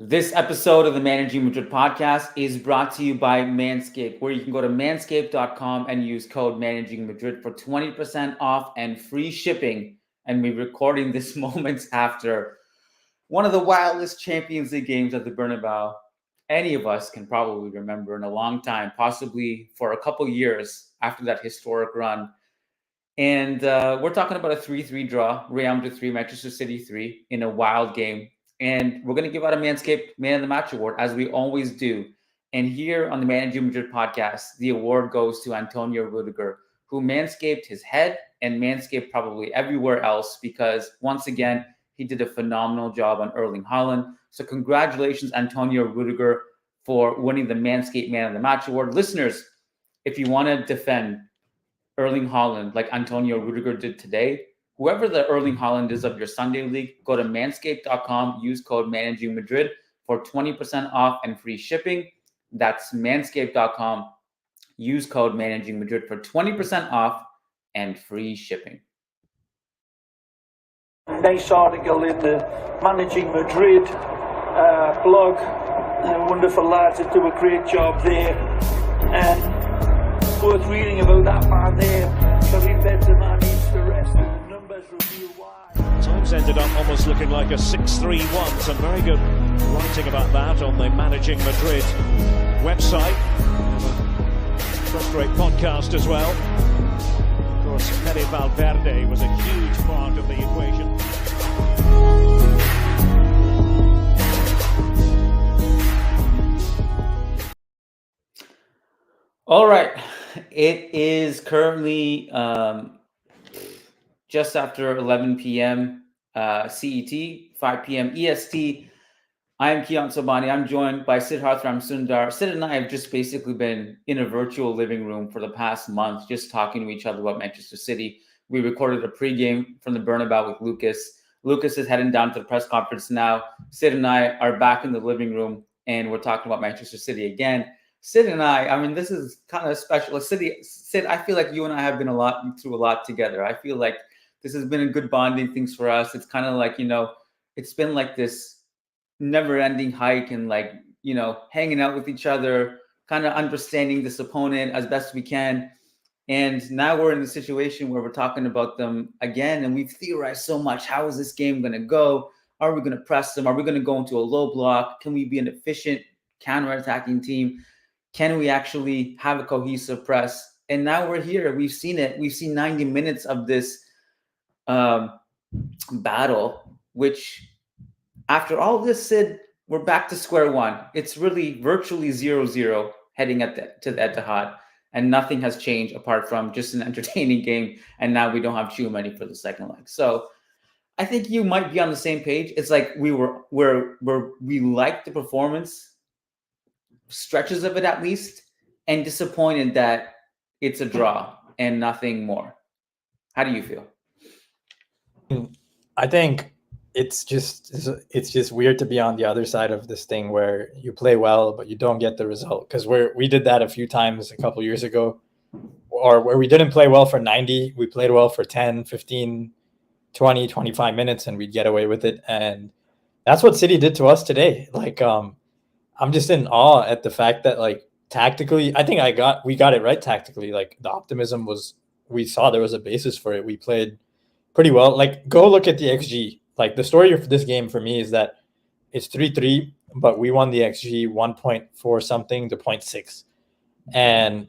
This episode of the Managing Madrid Podcast is brought to you by Manscaped, where you can go to manscaped.com and use code Managing Madrid for 20% off and free shipping. And we're recording this moments after one of the wildest Champions League games at the Bernabeu any of us can probably remember in a long time, possibly for a couple years after that historic run. And we're talking about a 3-3 draw, Real Madrid 3, Manchester City 3, in a wild game. And we're going to give out a Manscaped Man of the Match award, as we always do. And here on the Managing Madrid podcast, the award goes to Antonio Rudifer, who manscaped his head and manscaped probably everywhere else, because once again, he did a phenomenal job on Erling Haaland. So congratulations, Antonio Rudifer, for winning the Manscaped Man of the Match award. Listeners, if you want to defend Erling Haaland like Antonio Rudifer did today, whoever the Erling Haaland is of your Sunday league, go to manscaped.com, use code Managing Madrid for 20% off and free shipping. That's manscaped.com, use code Managing Madrid for 20% off and free shipping. Nice article in the Managing Madrid blog. Wonderful lads that do a great job there. And worth reading about that man there. Karim Benzema needs to rest, and the numbers reveal why. Times ended up almost looking like a 6-3-1. Some very good writing about that on the Managing Madrid website. First rate podcast as well. Of course, Fede Valverde was a huge part of the equation. All right. It is currently just after 11 p.m. CET, 5 p.m. EST. I am Kiyan Sobhani. I'm joined by Siddharth Ramsundar. Sid and I have just basically been in a virtual living room for the past month, just talking to each other about Manchester City. We recorded a pregame from the Bernabeu with Lucas. Lucas is heading down to the press conference now. Sid and I are back in the living room, and we're talking about Manchester City again. Sid and I mean, this is kind of special. Sid, I feel like you and I have been through a lot together. I feel like this has been a good bonding things for us. It's kind of like, it's been like this never-ending hike and hanging out with each other, kind of understanding this opponent as best we can. And now we're in a situation where we're talking about them again, and we've theorized so much. How is this game going to go? Are we going to press them? Are we going to go into a low block? Can we be an efficient counter-attacking team? Can we actually have a cohesive press? And now we're here. We've seen it. We've seen 90 minutes of this battle, which after all this, Sid, we're back to square one. It's really virtually 0-0 heading to the Etihad, and nothing has changed apart from just an entertaining game. And now we don't have Toni for the second leg. So I think you might be on the same page. It's like we liked the performance, stretches of it at least, and disappointed that it's a draw and nothing more. How do you feel? I think it's just weird to be on the other side of this thing where you play well but you don't get the result, because we did that a few times a couple years ago, or where we didn't play well for 90, we played well for 10, 15, 20, 25 minutes and we'd get away with it. And that's what City did to us today. I'm just in awe at the fact that tactically, I think we got it right tactically. The optimism was, we saw there was a basis for it. We played pretty well. Go look at the XG. The story of this game for me is that it's 3-3, but we won the XG 1.4 something to 0.6. And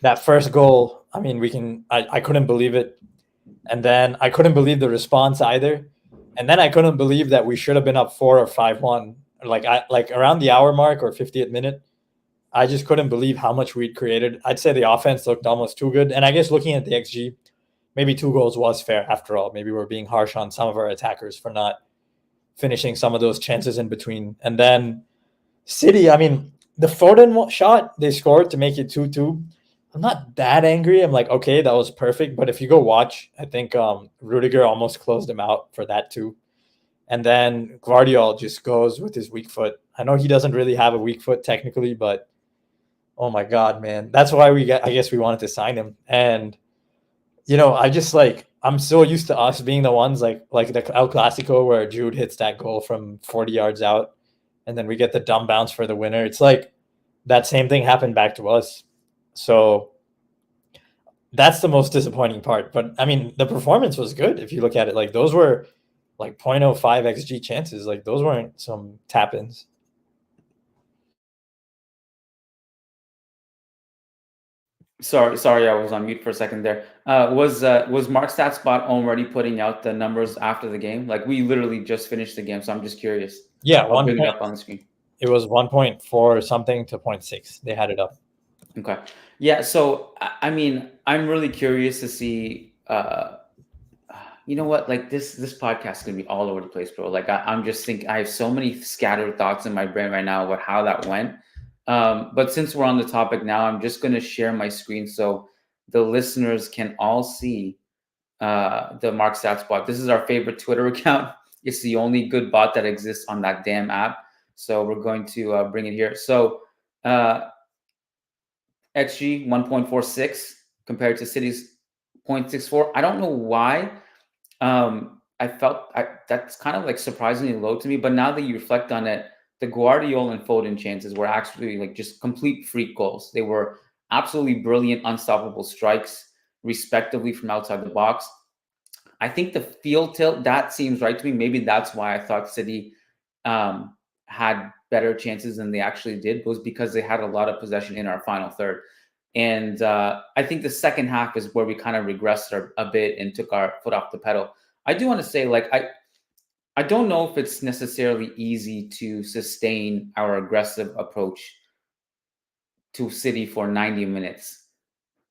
that first goal, I mean, I couldn't believe it. And then I couldn't believe the response either. And then I couldn't believe that we should have been up 4 or 5-1. Around the hour mark or 50th minute, I just couldn't believe how much we'd created. I'd say the offense looked almost too good. And I guess looking at the XG, maybe 2 goals was fair after all. Maybe we're being harsh on some of our attackers for not finishing some of those chances in between. And then City, I mean, the Foden shot they scored to make it 2-2. I'm not that angry. I'm like, okay, that was perfect. But if you go watch, I think Rudiger almost closed him out for that too. And then Guardiola just goes with his weak foot. I know he doesn't really have a weak foot technically, but oh my God, man. That's why I guess we wanted to sign him. And I'm so used to us being the ones like the El Clasico where Jude hits that goal from 40 yards out. and then we get the dumb bounce for the winner. It's like that same thing happened back to us. So that's the most disappointing part. But I mean, the performance was good if you look at it. Like those were like 0.05 XG chances. Like those weren't some tap-ins. Sorry, I was on mute for a second there. Was Mark Statspot already putting out the numbers after the game? Like we literally just finished the game, so I'm just curious. Yeah, I'll bring it up on the screen. It was 1.4 something to 0.6. They had it up. Okay. Yeah. So I mean, I'm really curious to see. You know what? Like this podcast is gonna be all over the place, bro. Like I'm just thinking. I have so many scattered thoughts in my brain right now about how that went. But since we're on the topic now, I'm just going to share my screen so the listeners can all see the Mark Stats bot. This is our favorite Twitter account. It's the only good bot that exists on that damn app. So we're going to bring it here. So XG 1.46 compared to City's 0.64. I don't know why. I felt that's kind of like surprisingly low to me. But now that you reflect on it, the Guardiola and Foden chances were actually like just complete freak goals. They were absolutely brilliant, unstoppable strikes, respectively, from outside the box. I think the field tilt, that seems right to me. Maybe that's why I thought City had better chances than they actually did, was because they had a lot of possession in our final third. And I think the second half is where we kind of regressed a bit and took our foot off the pedal. I do want to say, like, I don't know if it's necessarily easy to sustain our aggressive approach to City for 90 minutes,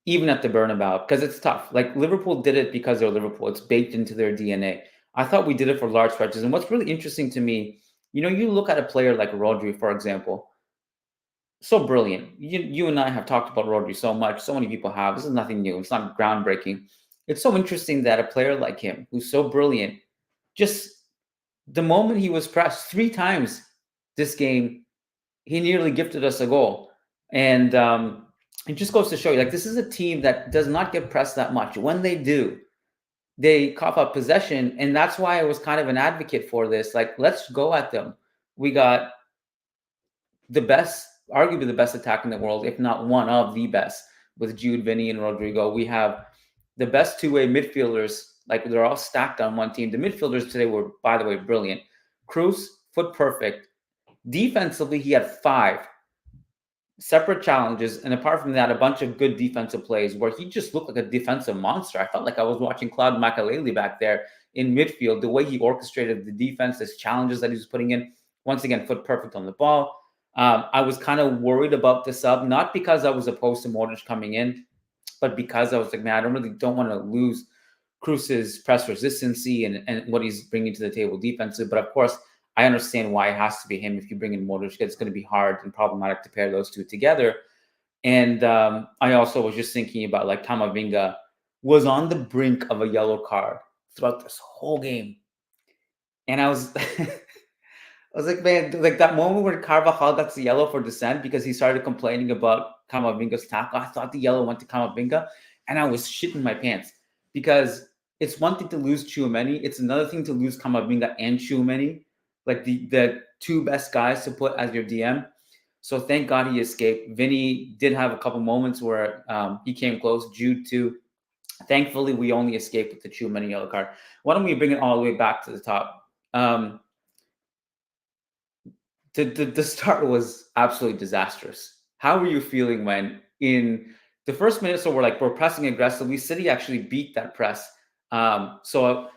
even at the Bernabeu, because it's tough. Like Liverpool did it because they're Liverpool. It's baked into their DNA. I thought we did it for large stretches. And what's really interesting to me, you know, you look at a player like Rodri, for example, so brilliant. You and I have talked about Rodri so much. So many people have. This is nothing new. It's not groundbreaking. It's so interesting that a player like him, who's so brilliant, just the moment he was pressed 3 times this game, he nearly gifted us a goal. And it just goes to show you, like, this is a team that does not get pressed that much. When they do, they cough up possession. And that's why I was kind of an advocate for this. Like, let's go at them. We got the best, arguably the best attack in the world, if not one of the best, with Jude, Vinny, and Rodrigo. We have the best two-way midfielders. Like, they're all stacked on one team. The midfielders today were, by the way, brilliant. Kroos, foot perfect. Defensively, he had 5 separate challenges. And apart from that, a bunch of good defensive plays where he just looked like a defensive monster. I felt like I was watching Claude Makelele back there in midfield. The way he orchestrated the defense, his challenges that he was putting in. Once again, foot perfect on the ball. I was kind of worried about the sub, not because I was opposed to Modric coming in, but because I was like, man, I don't want to lose Kroos's press resistancy and what he's bringing to the table defensive. But of course, I understand why it has to be him. If you bring in Modric, it's going to be hard and problematic to pair those two together. And I also was just thinking about, like, Camavinga was on the brink of a yellow card throughout this whole game. And I was I was like, man, like that moment where Carvajal got the yellow for dissent because he started complaining about Camavinga's tackle. I thought the yellow went to Camavinga, and I was shitting my pants because it's one thing to lose Tchouaméni. It's another thing to lose Camavinga and Tchouaméni, like the 2 best guys to put as your DM. So thank God he escaped. Vinny did have a couple moments where he came close. Jude too. Thankfully, we only escaped with the Tchouaméni yellow card. Why don't we bring it all the way back to the top? The start was absolutely disastrous. How were you feeling when in the first minute, so we're pressing aggressively, City actually beat that press. So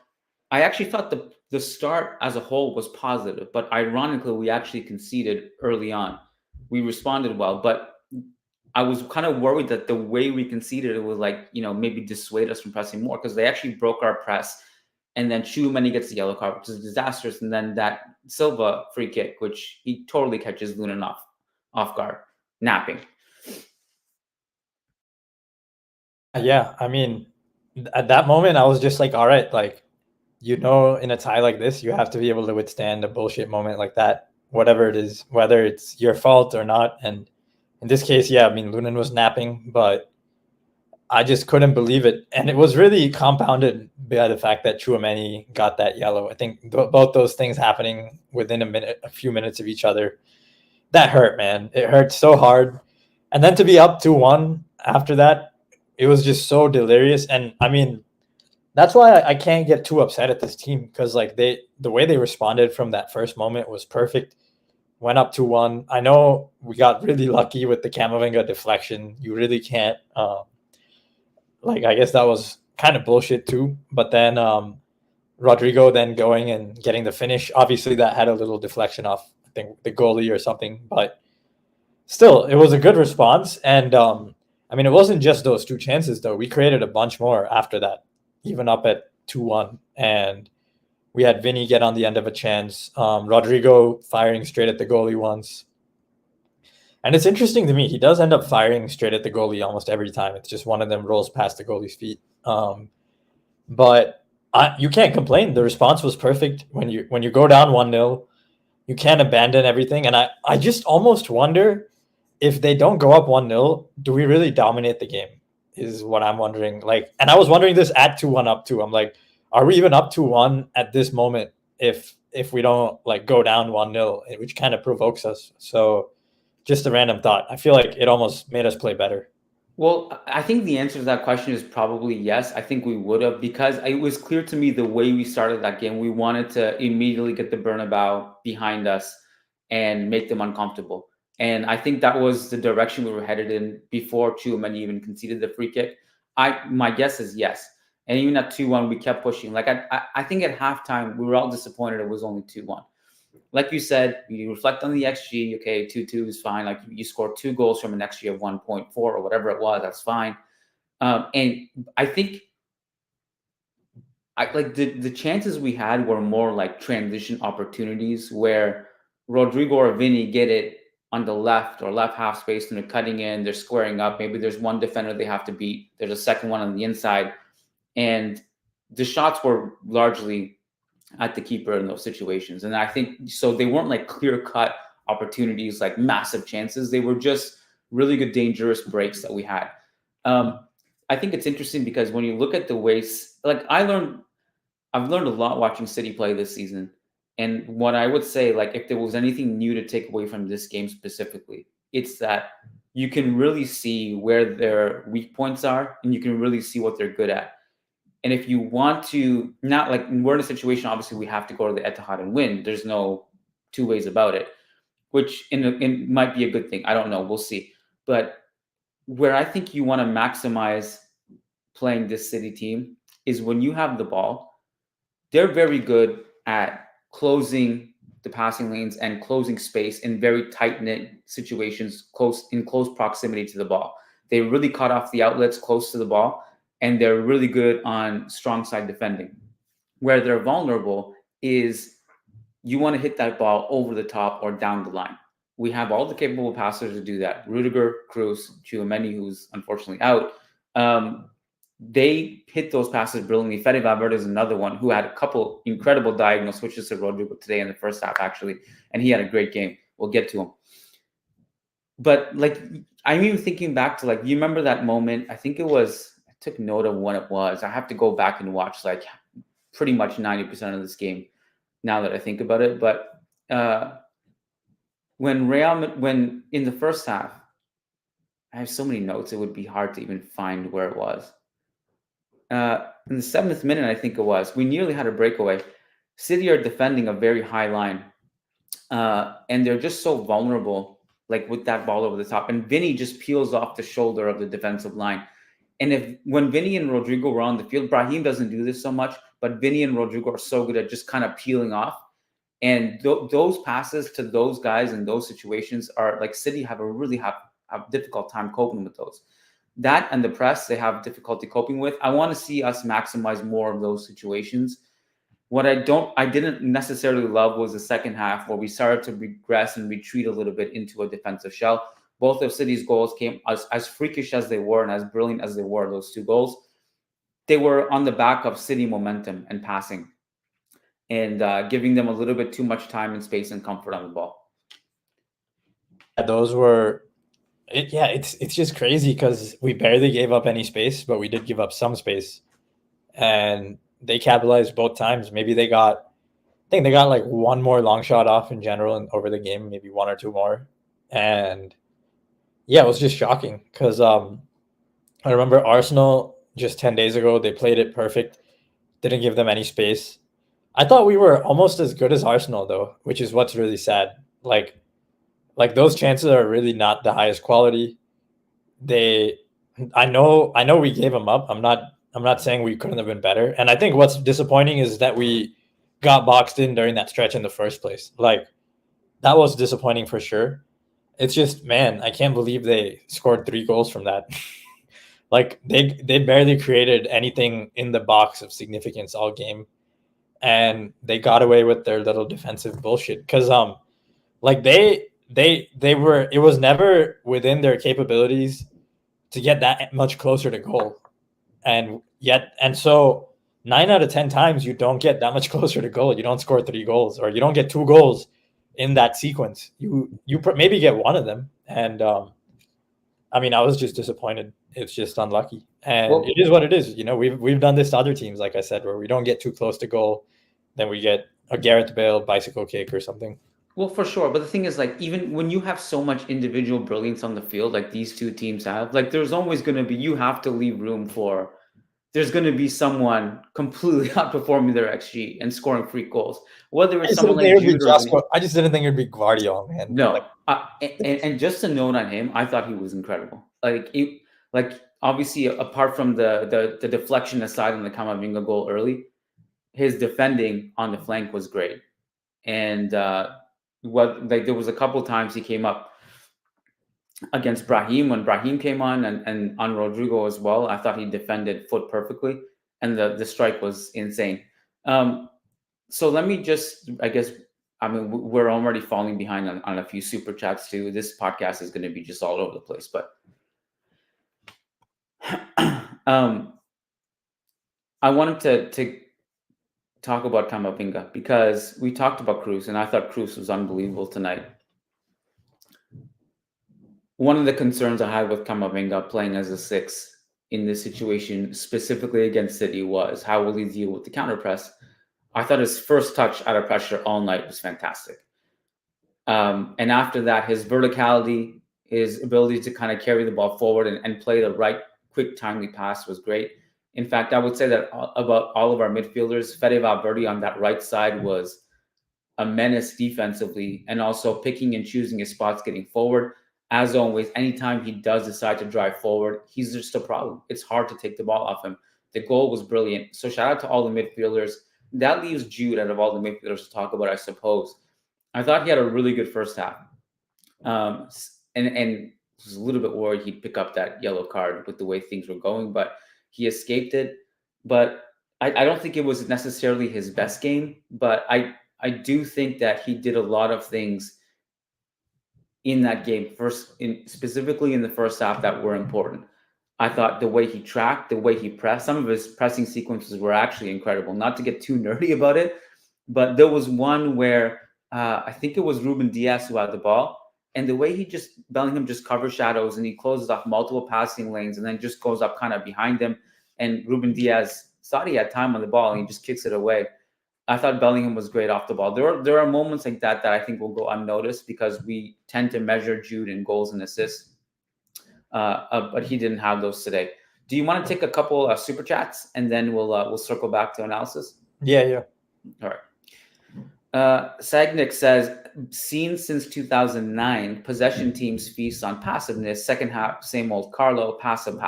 I actually thought the start as a whole was positive, but ironically, we actually conceded early on. We responded well, but I was kind of worried that the way we conceded, it was like, maybe dissuade us from pressing more, because they actually broke our press. And then Tchouaméni gets the yellow card, which is disastrous. And then that Silva free kick, which he totally catches Lunin off guard, napping. Yeah, I mean, at that moment, I was just like, all right, like, in a tie like this, you have to be able to withstand a bullshit moment like that, whatever it is, whether it's your fault or not. And in this case, yeah, I mean, Lunin was napping, but I just couldn't believe it. And it was really compounded by the fact that Tchouaméni got that yellow. I think both those things happening within a few minutes of each other, that hurt, man. It hurt so hard. And then to be up 2-1 after that, it was just so delirious. And I mean, that's why I can't get too upset at this team, because like the way they responded from that first moment was perfect. Went up 2-1. I know we got really lucky with the Camavinga deflection. You really can't I guess that was kind of bullshit too. But then Rodrigo then going and getting the finish. Obviously that had a little deflection off, I think, the goalie or something, but still it was a good response. And I mean, it wasn't just those two chances though. We created a bunch more after that, even up at 2-1. And we had Vinny get on the end of a chance. Rodrigo firing straight at the goalie once. And it's interesting to me, he does end up firing straight at the goalie almost every time. It's just one of them rolls past the goalie's feet. But you can't complain. The response was perfect. When you go down 1-0, you can't abandon everything. And I just almost wonder, if they don't go up 1-0, do we really dominate the game? Is what I'm wondering. And I was wondering this at 2-1 up too. I'm like, are we even up 2-1 at this moment if we don't go down 1-0, which kind of provokes us? So just a random thought. I feel like it almost made us play better. Well, I think the answer to that question is probably yes. I think we would have, because it was clear to me the way we started that game, we wanted to immediately get the Bernabeu behind us and make them uncomfortable. And I think that was the direction we were headed in before Tchouaméni even conceded the free kick. My guess is yes. And even at 2-1, we kept pushing. I think at halftime, we were all disappointed it was only 2-1. Like you said, you reflect on the XG. Okay, 2-2 is fine. You scored 2 goals from an XG of 1.4 or whatever it was. That's fine. And I think the chances we had were more like transition opportunities where Rodrigo or Vinny get it on the left or left half space and they're cutting in, they're squaring up. Maybe there's one defender they have to beat. There's a second one on the inside. And the shots were largely at the keeper in those situations. And I think so they weren't clear-cut opportunities, massive chances. They were just really good, dangerous breaks that we had. I think it's interesting because when you look at the ways, I've learned a lot watching City play this season. And what I would say, if there was anything new to take away from this game specifically, it's that you can really see where their weak points are and you can really see what they're good at. And if you want to, not we're in a situation, obviously we have to go to the Etihad and win. There's no two ways about it, which in might be a good thing. I don't know. We'll see. But where I think you want to maximize playing this City team is when you have the ball. They're very good at closing the passing lanes and closing space in very tight-knit situations, in close proximity to the ball. They really cut off the outlets close to the ball. And they're really good on strong side defending. Where they're vulnerable is you want to hit that ball over the top or down the line. We have all the capable passers to do that. Rudiger, Kroos, Tchouaméni, who's unfortunately out. They hit those passes brilliantly. Fede Valverde is another one who had a couple incredible diagonal switches to Rodrigo today in the first half, actually. And he had a great game. We'll get to him. But I'm even thinking back to you remember that moment? I think it was, took note of when it was. I have to go back and watch pretty much 90% of this game now that I think about it. But when in the first half, I have so many notes, it would be hard to even find where it was. In the 7th minute, I think it was, we nearly had a breakaway. City are defending a very high line. And they're just so vulnerable, with that ball over the top. And Vinny just peels off the shoulder of the defensive line. And when Vinny and Rodrigo were on the field, Brahim doesn't do this so much, but Vinny and Rodrigo are so good at just kind of peeling off. And those passes to those guys in those situations are City have a really have difficult time coping with those. That and the press, they have difficulty coping with. I want to see us maximize more of those situations. What I didn't necessarily love was the second half where we started to regress and retreat a little bit into a defensive shell. Both of City's goals came as freakish as they were and as brilliant as they were, those 2 goals. They were on the back of City momentum and passing and giving them a little bit too much time and space and comfort on the ball. Those were It's just crazy because we barely gave up any space, but we did give up some space, and they capitalized both times. Maybe I think they got like one more long shot off in general and over the game, maybe one or two more, and yeah, it was just shocking because I remember Arsenal just 10 days ago, they played it perfect, didn't give them any space. I thought we were almost as good as Arsenal though, which is what's really sad. Like those chances are really not the highest quality. I know we gave them up. I'm not saying we couldn't have been better. And I think what's disappointing is that we got boxed in during that stretch in the first place. Like that was disappointing for sure. It's just, man, I can't believe they scored 3 goals from that. Like they barely created anything in the box of significance all game, and they got away with their little defensive bullshit because like they were, it was never within their capabilities to get that much closer to goal, and so 9 out of 10 times you don't get that much closer to goal. You don't score 3 goals, or you don't get 2 goals in that sequence. You maybe get one of them, and I mean, I was just disappointed. It's just unlucky, and it is what it is. You know, we've done this to other teams, like I said, where we don't get too close to goal, then we get a Gareth Bale bicycle kick or something. Well, for sure. But the thing is, like, even when you have so much individual brilliance on the field, like these two teams have, like, there's always going to be, you have to leave room for, there's going to be someone completely outperforming their XG and scoring free goals. Whether it's someone like Jude or I just didn't think it'd be Guardiola, man. No. And just a note on him, I thought he was incredible. Like obviously, apart from the deflection aside on the Camavinga goal early, his defending on the flank was great. And there was a couple times he came up against Brahim when Brahim came on, and on Rodrigo as well. I thought he defended foot perfectly, and the strike was insane. So let me just, I mean, we're already falling behind on a few super chats too. This podcast is going to be just all over the place, but I wanted to talk about Camavinga because we talked about Kroos, and I thought Kroos was unbelievable tonight. One of the concerns I had with Camavinga playing as a 6 in this situation, specifically against City, was how will he deal with the counter press? I thought his first touch out of pressure all night was fantastic. And after that, his verticality, his ability to kind of carry the ball forward and play the right, quick, timely pass was great. In fact, I would say that about all of our midfielders, Fede Valverde on that right side was a menace defensively, and also picking and choosing his spots, getting forward. As always, anytime he does decide to drive forward, he's just a problem. It's hard to take the ball off him. The goal was brilliant. So shout out to all the midfielders. That leaves Jude out of all the midfielders to talk about, I suppose. I thought he had a really good first half. And was a little bit worried he'd pick up that yellow card with the way things were going, but he escaped it. But I don't think it was necessarily his best game, but I do think that he did a lot of things in that game, specifically in the first half, that were important. I thought the way he tracked, the way he pressed, some of his pressing sequences were actually incredible. Not to get too nerdy about it, but there was one where I think it was Ruben Dias who had the ball, and the way Bellingham just covers shadows and he closes off multiple passing lanes and then just goes up kind of behind him, and Ruben Dias thought he had time on the ball and he just kicks it away. I thought Bellingham was great off the ball. There are moments like that I think will go unnoticed because we tend to measure Jude in goals and assists. But he didn't have those today. Do you want to take a couple super chats and then we'll circle back to analysis? Yeah. All right. Sagnik says, seen since 2009, possession teams feast on passiveness. Second half, same old Carlo, passive.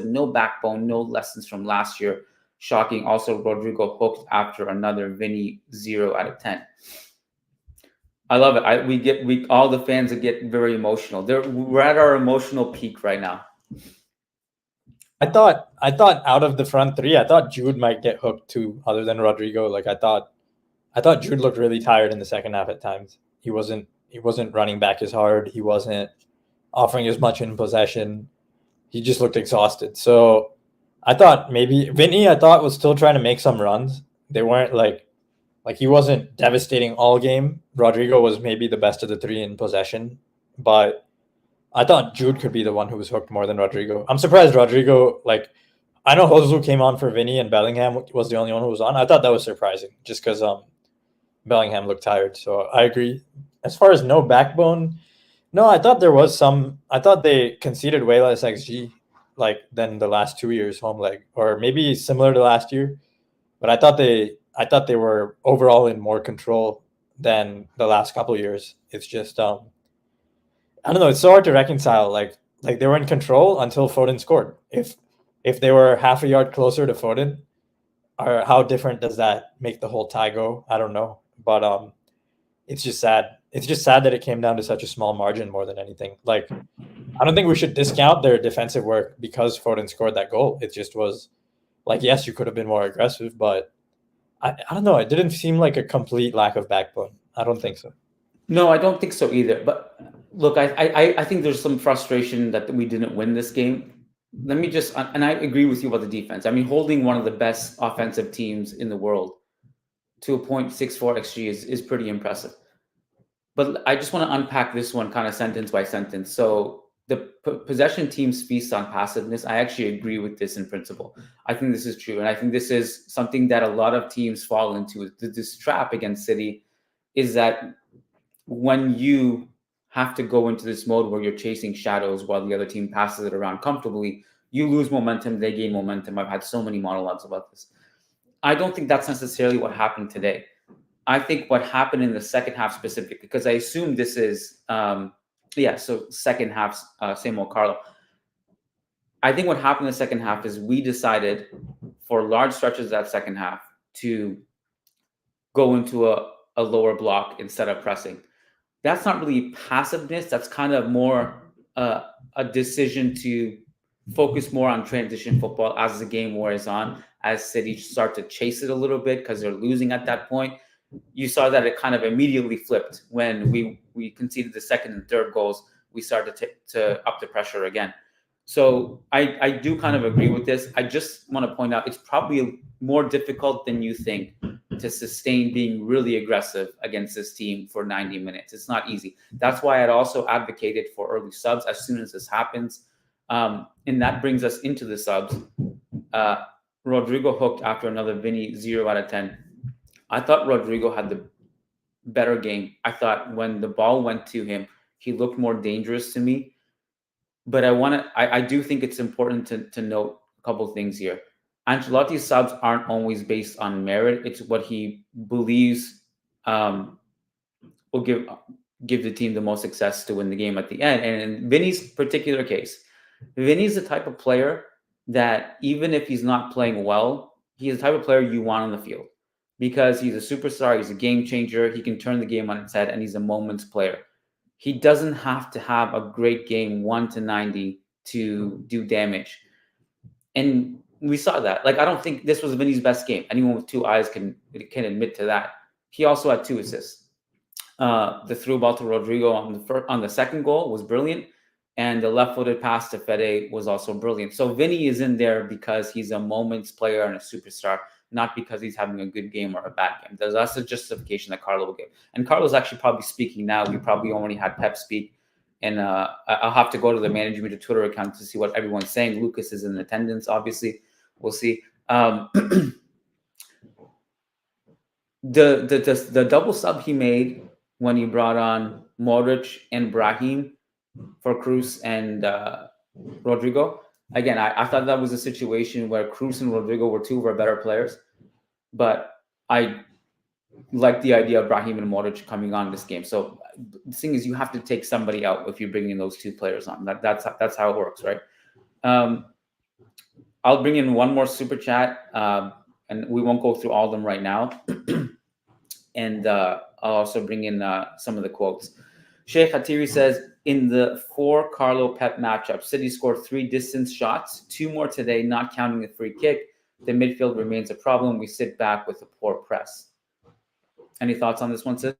No backbone, no lessons from last year. Shocking. Also, Rodrigo hooked after another Vinny 0 out of 10. I love it. We all the fans get very emotional. We're at our emotional peak right now. I thought out of the front 3, I thought Jude might get hooked too, other than Rodrigo. Like I thought Jude looked really tired in the second half at times. He wasn't running back as hard. He wasn't offering as much in possession. He just looked exhausted. So I thought maybe Vinny, was still trying to make some runs. They weren't like he wasn't devastating all game. Rodrigo was maybe the best of the 3 in possession, but I thought Jude could be the one who was hooked more than Rodrigo. I'm surprised Rodrigo, like, I know Josu came on for Vinny and Bellingham was the only one who was on. I thought that was surprising just because Bellingham looked tired. So I agree. As far as no backbone, no, I thought there was some. I thought they conceded way less XG like than the last 2 years home leg, or maybe similar to last year. But I thought they were overall in more control than the last couple of years. It's just I don't know. It's so hard to reconcile. Like they were in control until Foden scored. If they were half a yard closer to Foden, or how different does that make the whole tie go? I don't know. But it's just sad. It's just sad that it came down to such a small margin more than anything. Like, I don't think we should discount their defensive work because Foden scored that goal. It just was like, yes, you could have been more aggressive, but I don't know. It didn't seem like a complete lack of backbone. I don't think so. No, I don't think so either. But look, I think there's some frustration that we didn't win this game. Let me just, and I agree with you about the defense. I mean, holding one of the best offensive teams in the world to a 0.64 XG is pretty impressive. But I just want to unpack this one kind of sentence by sentence. So the possession teams feast on passiveness. I actually agree with this in principle. I think this is true. And I think this is something that a lot of teams fall into. This trap against City is that when you have to go into this mode where you're chasing shadows while the other team passes it around comfortably, you lose momentum, they gain momentum. I've had so many monologues about this. I don't think that's necessarily what happened today. I think what happened in the second half specifically, because I assume this is, so second half, same old Carlo. I think what happened in the second half is we decided for large stretches of that second half to go into a lower block instead of pressing. That's not really passiveness. That's kind of more a decision to focus more on transition football as the game wears on, as City start to chase it a little bit because they're losing at that point. You saw that it kind of immediately flipped when we conceded the second and third goals. We started to up the pressure again. So I do kind of agree with this. I just want to point out it's probably more difficult than you think to sustain being really aggressive against this team for 90 minutes. It's not easy. That's why I'd also advocated for early subs as soon as this happens. And that brings us into the subs. Rodrigo hooked after another Vinny 0 out of 10. I thought Rodrigo had the better game. I thought when the ball went to him, he looked more dangerous to me. But I do think it's important to note a couple of things here. Ancelotti's subs aren't always based on merit. It's what he believes will give the team the most success to win the game at the end. And in Vinny's particular case, Vinny's the type of player that even if he's not playing well, he's the type of player you want on the field because he's a superstar, he's a game changer, he can turn the game on its head, and he's a moments player. He doesn't have to have a great game 1 to 90 to do damage. And we saw that. Like, I don't think this was Vinny's best game. Anyone with two eyes can admit to that. He also had 2 assists. The through ball to Rodrigo on the second goal was brilliant. And the left-footed pass to Fede was also brilliant. So Vinny is in there because he's a moments player and a superstar, not because he's having a good game or a bad game. That's a justification that Carlo will give. And Carlo's actually probably speaking now. We probably already had Pep speak. And I'll have to go to the Managing Madrid Twitter account to see what everyone's saying. Lucas is in attendance, obviously. We'll see. The double sub he made when he brought on Modric and Brahim for Kroos and Rodrigo. Again, I thought that was a situation where Kroos and Rodrigo were 2 of our better players, but I like the idea of Brahim and Modric coming on this game. So the thing is, you have to take somebody out if you're bringing those 2 players on. That's how it works, right? I'll bring in one more super chat, and we won't go through all of them right now. And I'll also bring in some of the quotes. Sheikh Hatiri says, in the 4 Carlo Pep matchup, City scored 3 distance shots, 2 more today, not counting the free kick. The midfield remains a problem. We sit back with a poor press. Any thoughts on this one, Sid?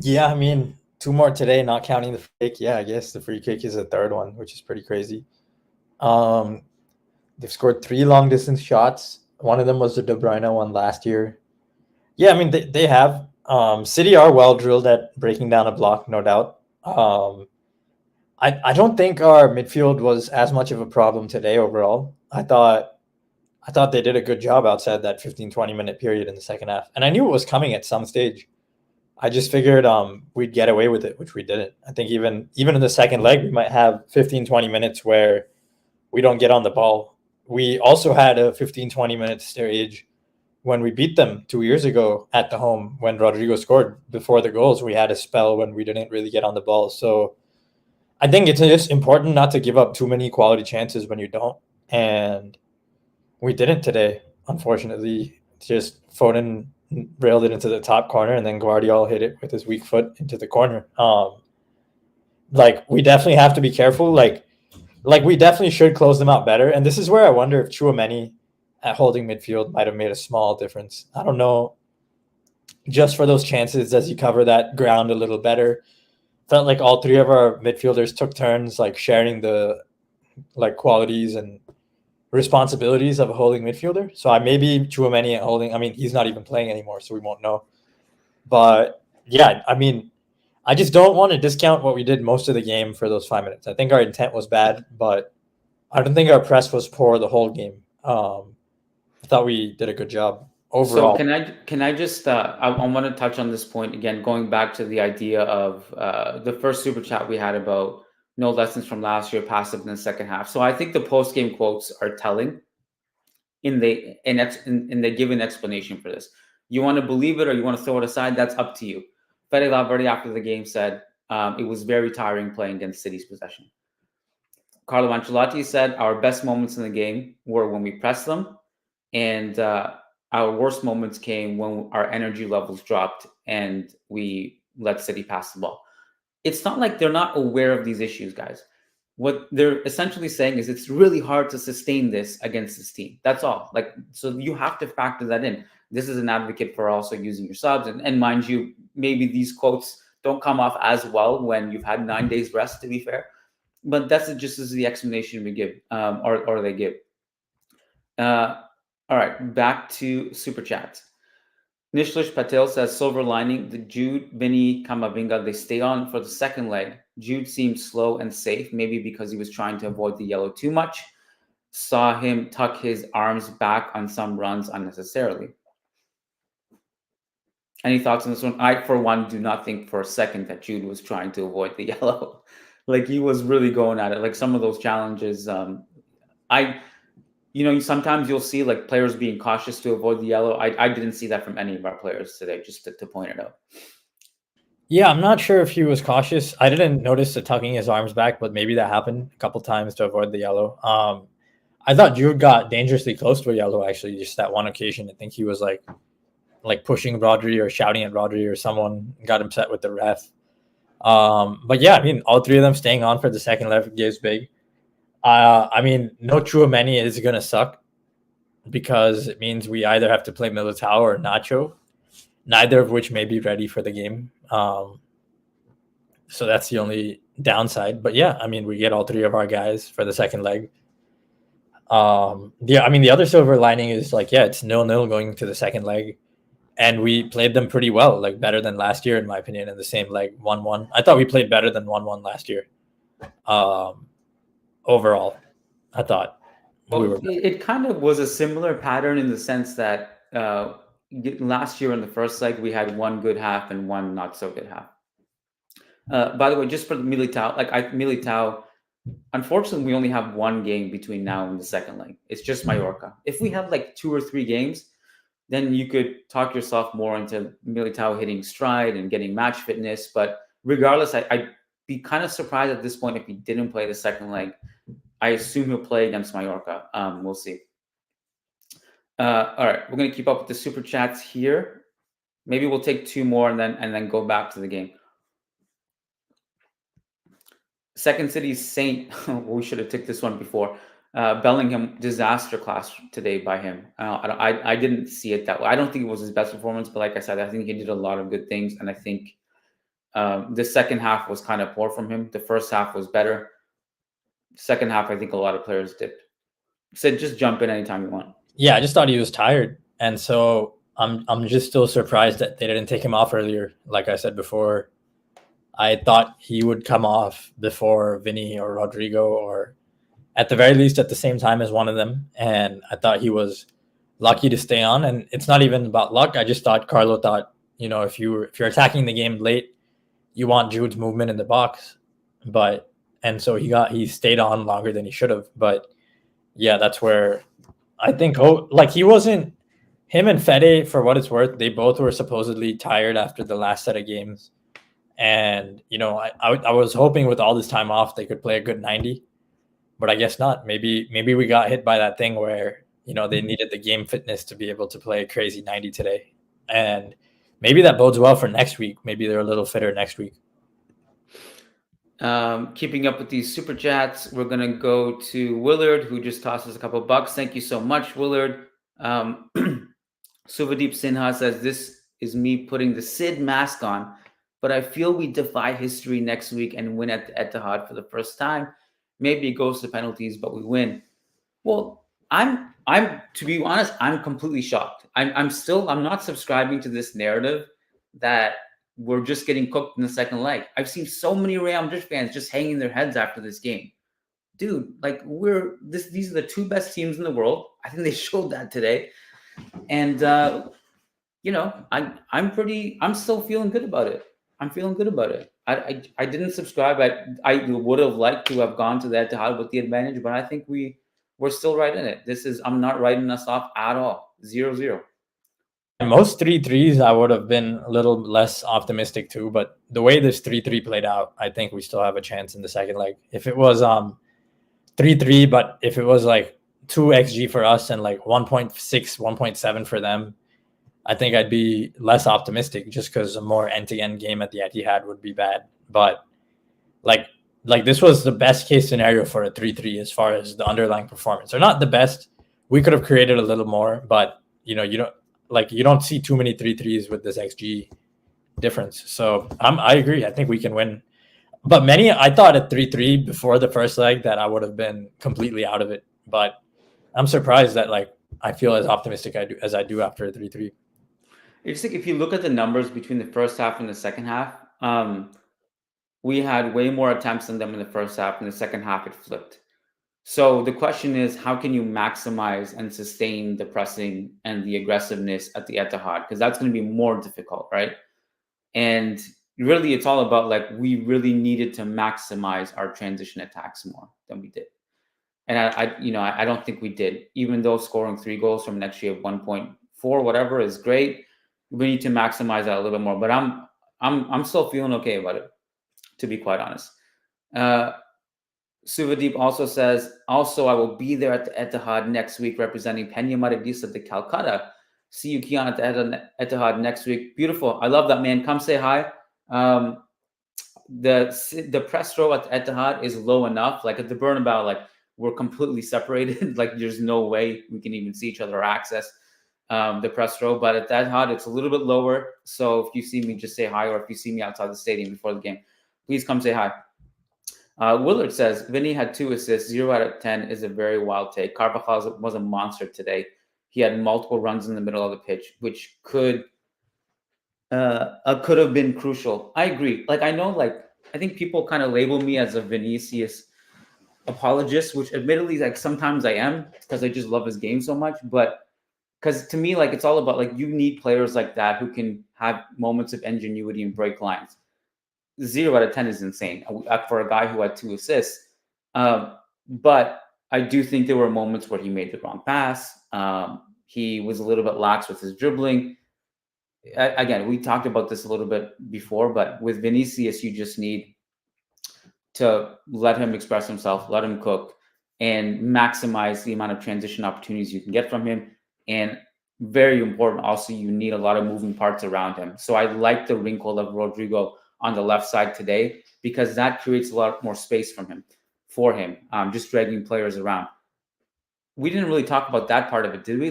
Yeah, I mean, 2 more today, not counting the free kick. Yeah, I guess the free kick is a third one, which is pretty crazy. They've scored 3 long distance shots. One of them was the De Bruyne one last year. Yeah, I mean, they have. City are well drilled at breaking down a block, no doubt. I don't think our midfield was as much of a problem today overall. I thought they did a good job outside that 15-20 minute period in the second half. And I knew it was coming at some stage. I just figured we'd get away with it, which we didn't. I think even in the second leg, we might have 15-20 minutes where we don't get on the ball. We also had a 15-20 minute stage when we beat them 2 years ago at the home when Rodrigo scored. Before the goals, we had a spell when we didn't really get on the ball. So I think it's just important not to give up too many quality chances when you don't. And we didn't today, unfortunately. Just Foden railed it into the top corner, and then Guardiola hit it with his weak foot into the corner. We definitely have to be careful. Like we definitely should close them out better. And this is where I wonder if Tchouaméni at holding midfield might have made a small difference. I don't know. Just for those chances, as you cover that ground a little better. Felt like all three of our midfielders took turns sharing the qualities and responsibilities of a holding midfielder. So maybe Tchouaméni at holding. I mean, he's not even playing anymore, so we won't know. But yeah, I mean, I just don't want to discount what we did most of the game for those 5 minutes. I think our intent was bad, but I don't think our press was poor the whole game. I thought we did a good job overall. So can I just I want to touch on this point again, going back to the idea of the first super chat we had about no lessons from last year, passive in the second half. So I think the post game quotes are telling. In they give an explanation for this. You want to believe it or you want to throw it aside? That's up to you. Fede Valverde after the game said it was very tiring playing against City's possession. Carlo Ancelotti said our best moments in the game were when we pressed them, and our worst moments came when our energy levels dropped and we let City pass the ball. It's not like they're not aware of these issues, guys. What they're essentially saying is it's really hard to sustain this against this team. That's all. So you have to factor that in. This is an advocate for also using your subs. And mind you, maybe these quotes don't come off as well when you've had 9 days rest, to be fair. But that's just as the explanation we give, or they give. All right, back to Super Chats. Nishlish Patel says, silver lining, the Jude, Vinny, Camavinga, they stay on for the second leg. Jude seemed slow and safe, maybe because he was trying to avoid the yellow too much. Saw him tuck his arms back on some runs unnecessarily. Any thoughts on this one? I, for one, do not think for a second that Jude was trying to avoid the yellow. He was really going at it. Some of those challenges, sometimes you'll see players being cautious to avoid the yellow. I didn't see that from any of our players today, just to point it out. Yeah, I'm not sure if he was cautious. I didn't notice the tucking his arms back, but maybe that happened a couple times to avoid the yellow. I thought Jude got dangerously close to a yellow, actually, just that one occasion. I think he was pushing Rodri or shouting at Rodri, or someone got upset with the ref. But yeah, I mean, all three of them staying on for the second leg is big. I mean, no Tchouaméni is going to suck because it means we either have to play Militao or Nacho, neither of which may be ready for the game. So that's the only downside. But yeah, I mean, we get all three of our guys for the second leg. The other silver lining is it's 0-0 going to the second leg. And we played them pretty well, better than last year, in my opinion, in the same leg, 1-1. I thought we played better than 1-1 last year. Overall, I thought we were. It kind of was a similar pattern in the sense that last year in the first leg, we had one good half and one not so good half. By the way, just for the Militao, Militao, unfortunately, we only have one game between now and the second leg. It's just Mallorca. If we had 2 or 3 games, then you could talk yourself more into Militao hitting stride and getting match fitness. But regardless, I'd be kind of surprised at this point if he didn't play the second leg. I assume he'll play against Mallorca. We'll see. All right, we're going to keep up with the super chats here. Maybe we'll take 2 more and then go back to the game. Second City's Saint. We should have took this one before. Bellingham, disaster class today by him. I didn't see it that way. I don't think it was his best performance, but like I said, I think he did a lot of good things. And I think the second half was kind of poor from him. The first half was better. Second half, I think a lot of players dipped. So just jump in anytime you want. Yeah, I just thought he was tired. And so I'm just still surprised that they didn't take him off earlier. Like I said before, I thought he would come off before Vinny or Rodrigo, or at the very least at the same time as one of them. And I thought he was lucky to stay on. And it's not even about luck. I just thought Carlo thought, if you're attacking the game late, you want Jude's movement in the box. And so he stayed on longer than he should have. But yeah, that's where I think he wasn't. Him and Fede, for what it's worth, they both were supposedly tired after the last set of games. And, I was hoping with all this time off, they could play a good 90, but I guess not. Maybe we got hit by that thing where, they needed the game fitness to be able to play a crazy 90 today. And maybe that bodes well for next week. Maybe they're a little fitter next week. Keeping up with these super chats, we're going to go to Willard, who just tossed us a couple bucks. Thank you so much, Willard. Suvadeep Sinha says, this is me putting the Sid mask on, but I feel we defy history next week and win at the Etihad for the first time. Maybe it goes to penalties, but we win. Well, I'm to be honest, I'm completely shocked. I'm not subscribing to this narrative that we're just getting cooked in the second leg. I've seen so many Real Madrid fans just hanging their heads after this game. Dude, these are the two best teams in the world. I think they showed that today. And I'm still feeling good about it. I'm feeling good about it. I didn't subscribe. I would have liked to have gone to the Etihad with the advantage, but I think we're still right in it. I'm not writing us off at all. 0-0. Most 3-3s, I would have been a little less optimistic too. But the way this 3-3 played out, I think we still have a chance in the second leg. If it was 3-3, but if it was 2 XG for us and 1.6, 1.7 for them, I think I'd be less optimistic just because a more end-to-end game at the Etihad would be bad. But this was the best case scenario for a 3-3 as far as the underlying performance. Or not the best. We could have created a little more, but you don't see too many 3-3s with this XG difference. So I agree. I think we can win. But I thought at 3-3 before the first leg that I would have been completely out of it. But I'm surprised that I feel as optimistic as I do after a 3-3. It's if you look at the numbers between the first half and the second half, we had way more attempts than them in the first half. In the second half, it flipped. So the question is, how can you maximize and sustain the pressing and the aggressiveness at the Etihad? Because that's going to be more difficult, right? And really, it's all about we really needed to maximize our transition attacks more than we did. And I don't think we did. Even though scoring 3 goals from an XG of 1.4, whatever, is great, we need to maximize that a little bit more. But I'm still feeling okay about it, to be quite honest. Suvadeep also says, I will be there at the Etihad next week representing Peña Madridistas de Calcutta. See you, Kiyan, at the Etihad next week. Beautiful. I love that, man. Come say hi. The press row at the Etihad is low enough. At the Bernabeu, we're completely separated. There's no way we can even see each other or access the press row. But at that Etihad, it's a little bit lower. So if you see me, just say hi. Or if you see me outside the stadium before the game, please come say hi. Willard says, Vinny had 2 assists. 0 out of 10 is a very wild take. Carvajal was a monster today. He had multiple runs in the middle of the pitch, which could have been crucial. I agree. I know, I think people kind of label me as a Vinicius apologist, which admittedly, sometimes I am because I just love his game so much. But because to me, it's all about you need players like that who can have moments of ingenuity and break lines. 0 out of 10 is insane for a guy who had 2 assists. But I do think there were moments where he made the wrong pass. He was a little bit lax with his dribbling. Again, we talked about this a little bit before, but with Vinicius, you just need to let him express himself, let him cook, and maximize the amount of transition opportunities you can get from him. And very important, also, you need a lot of moving parts around him. So I like the wrinkle of Rodrigo on the left side today because that creates a lot more space for him, just dragging players around. We didn't really talk about that part of it, did we?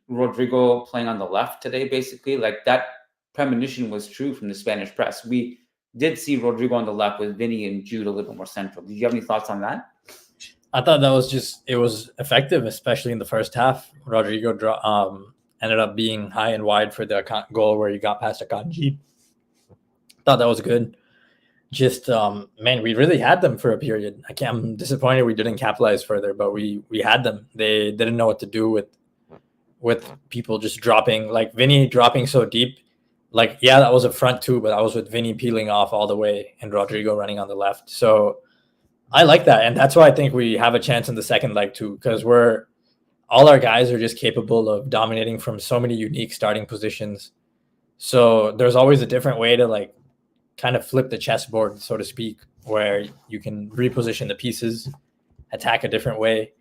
Rodrigo playing on the left today, basically, that premonition was true from the Spanish press. We did see Rodrigo on the left with Vinny and Jude a little more central. Did you have any thoughts on that? I thought that was it was effective, especially in the first half. Rodrigo ended up being high and wide for the goal where he got past Akanji. Thought that was good. just man, we really had them for a period. I'm disappointed we didn't capitalize further, but we had them. They didn't know what to do with people just dropping, like Vinny dropping so deep. Like, yeah, that was a front two, but that was with Vinny peeling off all the way and Rodrigo running on the left. So I like that, and that's why I think we have a chance in the second leg too, because all our guys are just capable of dominating from so many unique starting positions. So there's always a different way to like kind of flip the chessboard, so to speak, where you can reposition the pieces, attack a different way.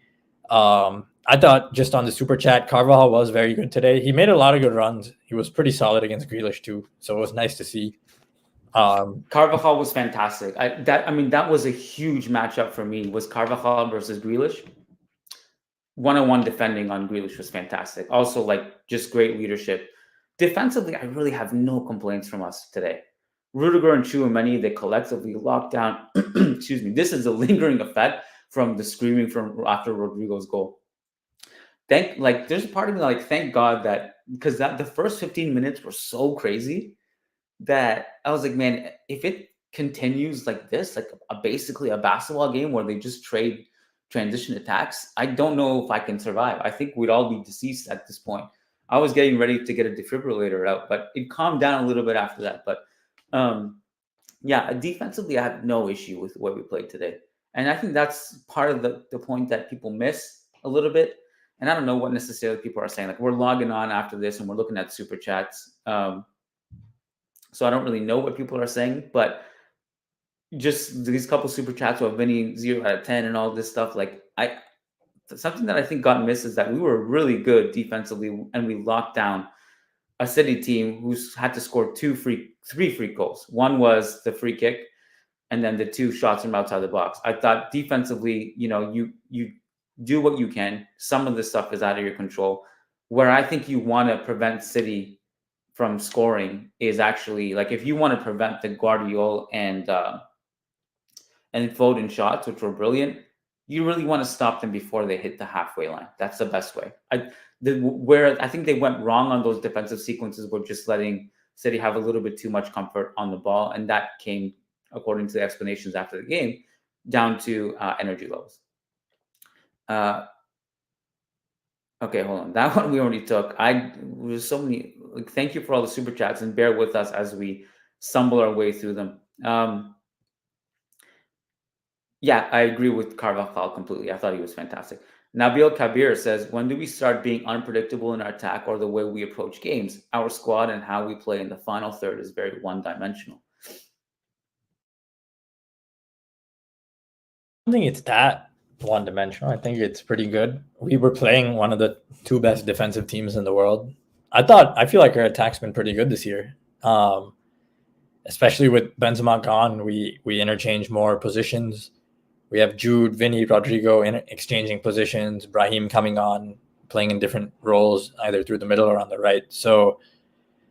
I thought just on the super chat, Carvajal was very good today. He made a lot of good runs. He was pretty solid against Grealish too, so it was nice to see. Carvajal was fantastic. That was a huge matchup for me. Was Carvajal versus Grealish? One-on-one defending on Grealish was fantastic. Also, like, just great leadership. Defensively, I really have no complaints from us today. Rudiger and Tchouaméni, they collectively locked down. Excuse me. This is a lingering effect from the screaming from after Rodrigo's goal. There's a part of me like, thank God that, because the first 15 minutes were so crazy that I was like, man, if it continues like this, like basically a basketball game where they just trade transition attacks, I don't know if I can survive. I think we'd all be deceased at this point. I was getting ready to get a defibrillator out, but it calmed down a little bit after that. But yeah, defensively, I have no issue with the way we played today. And I think that's part of the point that people miss a little bit. And I don't know what necessarily people are saying. Like, we're logging on after this and we're looking at super chats. So I don't really know what people are saying, but just these couple super chats with Vinny 0 out of 10 and all this stuff. Like, something that I think got missed is that we were really good defensively and we locked down a City team who's had to score three free goals. One was the free kick, and then the 2 shots from outside the box. I thought defensively, you do what you can. Some of this stuff is out of your control. Where I think you want to prevent City from scoring is actually, like, if you want to prevent the Guardiola and Foden shots, which were brilliant, you really want to stop them before they hit the halfway line. That's the best way. Where I think they went wrong on those defensive sequences were just letting City have a little bit too much comfort on the ball, and that came, according to the explanations after the game, down to energy levels. Okay, hold on. That one we already took. There's so many. Like, thank you for all the super chats, and bear with us as we stumble our way through them. Yeah, I agree with Carvajal completely. I thought he was fantastic. Nabil Kabir says, when do we start being unpredictable in our attack or the way we approach games? Our squad and how we play in the final third is very one-dimensional. I don't think it's that one-dimensional. I think it's pretty good. We were playing one of the 2 best defensive teams in the world. I feel like our attack's been pretty good this year. Especially with Benzema gone, we interchange more positions. We have Jude, Vinny, Rodrigo exchanging positions, Brahim coming on, playing in different roles, either through the middle or on the right. So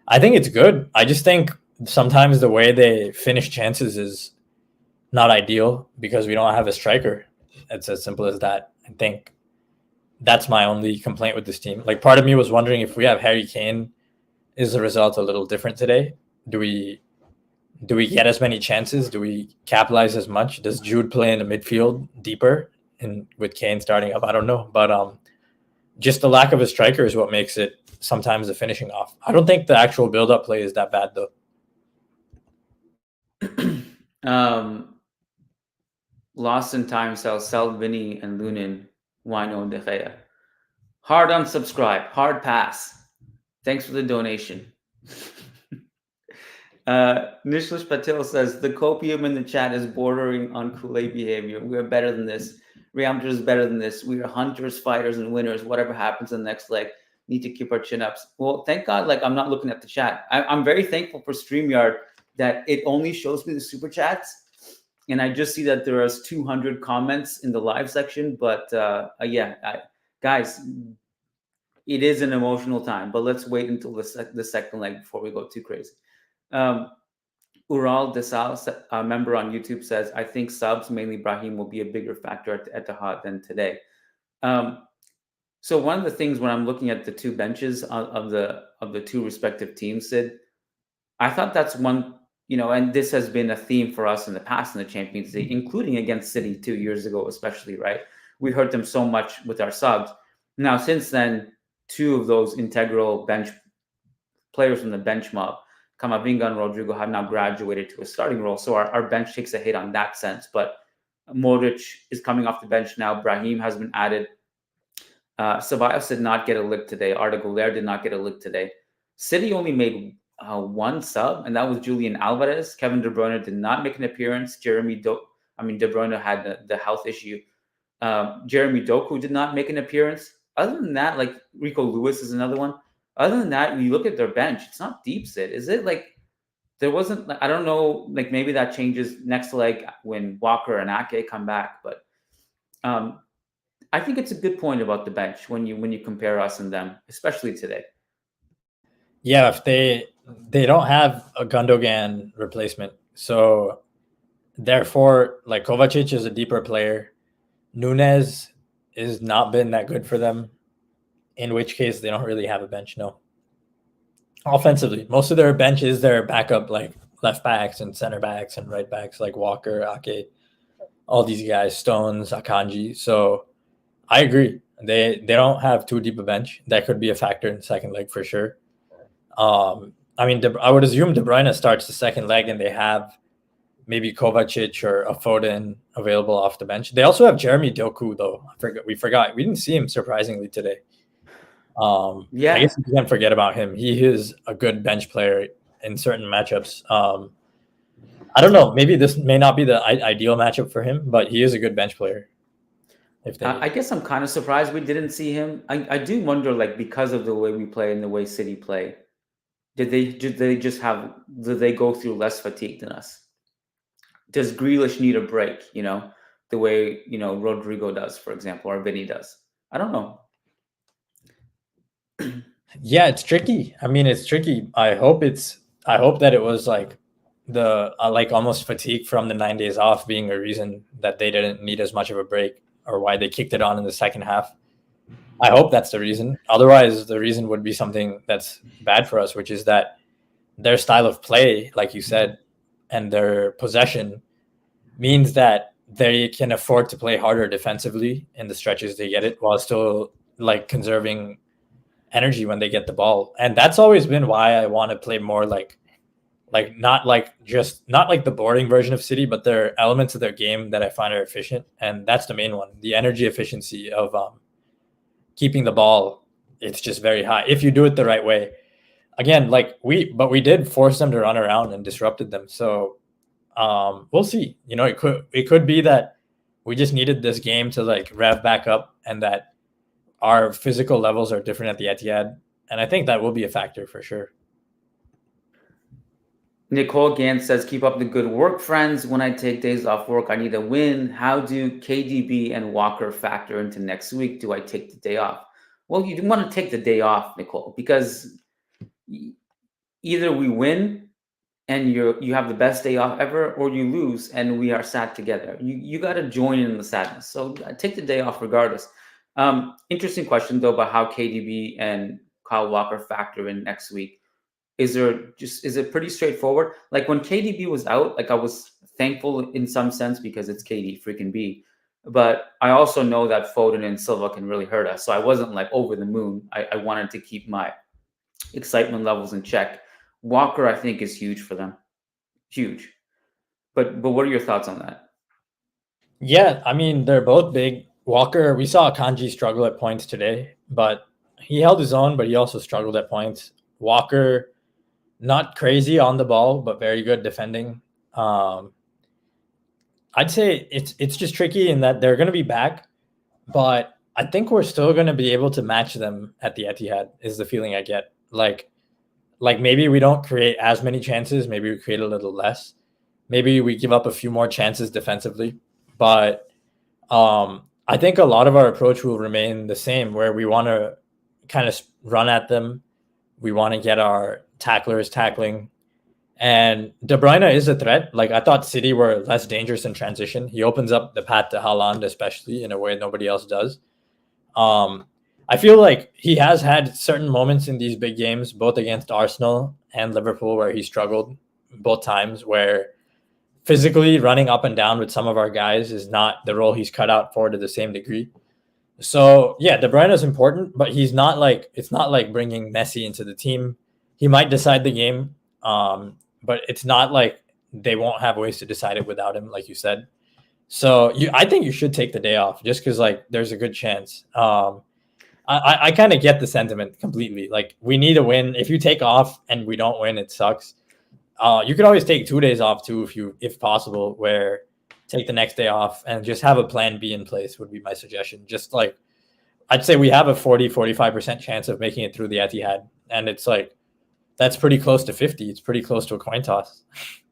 I think it's good. I just think sometimes the way they finish chances is not ideal because we don't have a striker. It's as simple as that. I think that's my only complaint with this team. Like, part of me was wondering if we have Harry Kane, is the result a little different today? Do we get as many chances? Do we capitalize as much? Does Jude play in the midfield deeper and with Kane starting up? I don't know. But just the lack of a striker is what makes it sometimes the finishing off. I don't think the actual build-up play is that bad, though. Lost in time sell Vinny and Lunin, Wino, De Gea. Hard unsubscribe, hard pass. Thanks for the donation. Nishlish Patel says, the copium in the chat is bordering on Kool-Aid behavior. We are better than this. Real Madrid is better than this. We are hunters, fighters, and winners. Whatever happens in the next leg, need to keep our chin ups. Well, thank God, like, I'm not looking at the chat. I'm very thankful for StreamYard that it only shows me the super chats. And I just see that there is 200 comments in the live section. But guys, it is an emotional time. But let's wait until the second leg before we go too crazy. Ural Desal, a member on YouTube, says, I think subs, mainly Brahim, will be a bigger factor at Etihad than today. So one of the things when I'm looking at the 2 benches of the 2 respective teams, Sid, I thought that's one and this has been a theme for us in the past in the Champions League, including against City 2 years ago, especially, right? We hurt them so much with our subs. Now, since then, two of those integral bench players from the bench mob, Camavinga and Rodrigo, have now graduated to a starting role. So our bench takes a hit on that sense. But Modric is coming off the bench now. Brahim has been added. Ceballos did not get a lick today. Arda Güler did not get a lick today. City only made one sub, and that was Julian Alvarez. Kevin De Bruyne did not make an appearance. De Bruyne had the health issue. Jeremy Doku did not make an appearance. Other than that, like Rico Lewis is another one. Other than that, when you look at their bench, it's not deep, Sid. Is it like there wasn't? I don't know. Like maybe that changes next leg when Walker and Ake come back. But I think it's a good point about the bench when you compare us and them, especially today. Yeah, if they don't have a Gundogan replacement, so therefore, like Kovacic is a deeper player. Nunez has not been that good for them, in which case they don't really have a bench. No. Offensively, most of their bench is their backup, like left backs and center backs and right backs, like Walker, Ake, all these guys, Stones, Akanji. So I agree. They don't have too deep a bench. That could be a factor in the second leg for sure. I mean, I would assume De Bruyne starts the second leg and they have maybe Kovacic or a Foden available off the bench. They also have Jeremy Doku, though. We forgot. We didn't see him surprisingly today. I guess we can't forget about him. He is a good bench player in certain matchups. I don't know. Maybe this may not be the ideal matchup for him, but he is a good bench player. I guess I'm kind of surprised we didn't see him. I do wonder, like, because of the way we play and the way City play, did they go through less fatigue than us? Does Grealish need a break, the way, Rodrigo does, for example, or Vinny does? I don't know. Yeah, it's tricky. I mean, it's tricky. I hope that it was like the like almost fatigue from the 9 days off being a reason that they didn't need as much of a break, or why they kicked it on in the second half. I hope that's the reason. Otherwise, the reason would be something that's bad for us, which is that their style of play, like you said, and their possession means that they can afford to play harder defensively in the stretches they get it, while still like conserving energy when they get the ball. And that's always been why I want to play more like not like the boring version of City, but there are elements of their game that I find are efficient. And that's the main one, the energy efficiency of keeping the ball. It's just very high if you do it the right way. Again, we did force them to run around and disrupted them. So we'll see. It could be that we just needed this game to like rev back up, and that our physical levels are different at the Etihad. And I think that will be a factor for sure. Nicole Gant says, keep up the good work, friends. When I take days off work, I need a win. How do KDB and Walker factor into next week? Do I take the day off? Well, you want to take the day off, Nicole, because either we win and you have the best day off ever, or you lose and we are sad together. You got to join in the sadness. So take the day off regardless. Interesting question, though, about how KDB and Kyle Walker factor in next week. Is it pretty straightforward? Like when KDB was out, like I was thankful in some sense because it's KD freaking B. But I also know that Foden and Silva can really hurt us. So I wasn't like over the moon. I wanted to keep my excitement levels in check. Walker, I think, is huge for them. Huge. But what are your thoughts on that? Yeah, I mean, they're both big. Walker, we saw Akanji struggle at points today, but he held his own, but he also struggled at points. Walker, not crazy on the ball, but very good defending. I'd say it's just tricky in that they're going to be back, but I think we're still going to be able to match them at the Etihad is the feeling I get. Like maybe we don't create as many chances. Maybe we create a little less. Maybe we give up a few more chances defensively. But I think a lot of our approach will remain the same, where we want to kind of run at them. We want to get our tacklers tackling. And De Bruyne is a threat. Like I thought City were less dangerous in transition. He opens up the path to Haaland, especially in a way nobody else does. I feel like he has had certain moments in these big games, both against Arsenal and Liverpool, where he struggled both times, where physically running up and down with some of our guys is not the role he's cut out for to the same degree. So yeah, De Bruyne is important, but he's not like, it's not like bringing Messi into the team. He might decide the game, but it's not like they won't have ways to decide it without him, like you said. So I think you should take the day off just because like there's a good chance. I kind of get the sentiment completely. Like, we need a win. If you take off and we don't win, it sucks. You could always take 2 days off too, if possible, where take the next day off and just have a plan B in place would be my suggestion. Just like, I'd say we have a 40-45% chance of making it through the Etihad. And it's like, that's pretty close to 50. It's pretty close to a coin toss.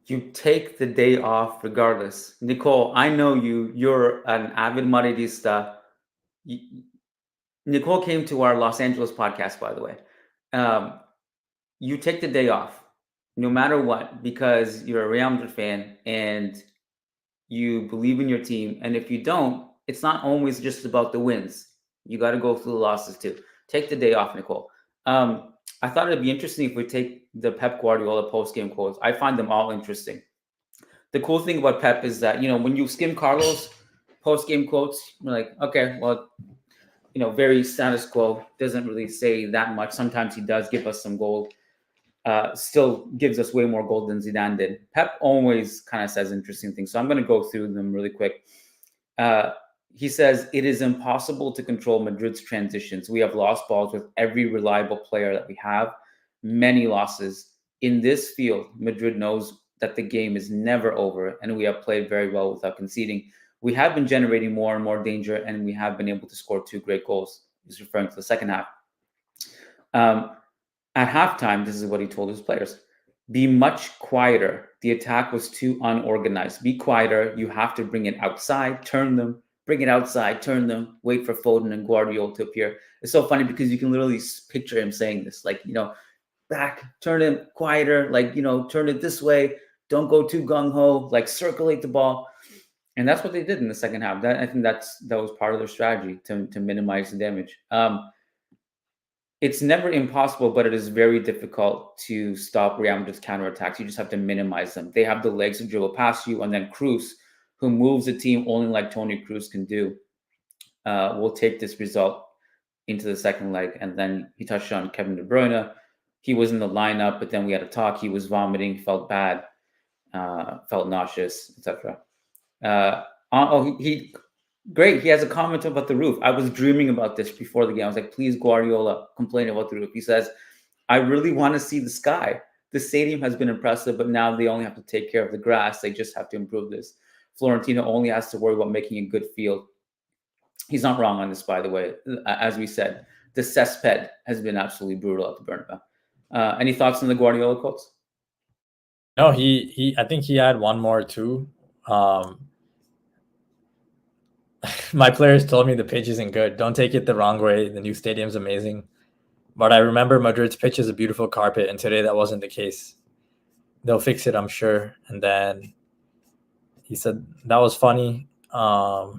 You take the day off regardless. Nicole, I know you're an avid Madridista. Nicole came to our Los Angeles podcast, by the way. You take the day off no matter what, because you're a Real Madrid fan and you believe in your team. And if you don't, it's not always just about the wins. You got to go through the losses too. Take the day off, Nicole. I thought it'd be interesting if we take the Pep Guardiola post-game quotes. I find them all interesting. The cool thing about Pep is that, when you skim Carlo's post-game quotes, you're like, okay, well, very status quo, doesn't really say that much. Sometimes he does give us some gold. Still gives us way more gold than Zidane did. Pep always kind of says interesting things. So I'm going to go through them really quick. He says, it is impossible to control Madrid's transitions. We have lost balls with every reliable player that we have. Many losses. In this field, Madrid knows that the game is never over, and we have played very well without conceding. We have been generating more and more danger, and we have been able to score 2 great goals. He's referring to the second half. At halftime, this is what he told his players. Be much quieter. The attack was too unorganized. Be quieter. You have to bring it outside, turn them, bring it outside, turn them, wait for Foden and Guardiola to appear. It's so funny because you can literally picture him saying this, like, back, turn it quieter, like, turn it this way. Don't go too gung-ho, like circulate the ball. And that's what they did in the second half. I think that was part of their strategy to minimize the damage. It's never impossible, but it is very difficult to stop Real Madrid's counterattacks. You just have to minimize them. They have the legs to dribble past you, and then Kroos, who moves the team only like Toni Kroos can do, will take this result into the second leg. And then he touched on Kevin De Bruyne. He was in the lineup, but then we had a talk. He was vomiting, felt bad, felt nauseous, etc. Great. He has a comment about the roof. I was dreaming about this before the game. I was like, please, Guardiola, complain about the roof. He says, I really want to see the sky. The stadium has been impressive, but now they only have to take care of the grass. They just have to improve this. Florentino only has to worry about making a good field. He's not wrong on this, by the way. As we said, the cessped has been absolutely brutal at the Bernabeu. Any thoughts on the Guardiola quotes? No, I think he had one more too. My players told me the pitch isn't good. Don't take it the wrong way. The new stadium's amazing. But I remember Madrid's pitch is a beautiful carpet, and today that wasn't the case. They'll fix it, I'm sure. And then he said that was funny. Yeah,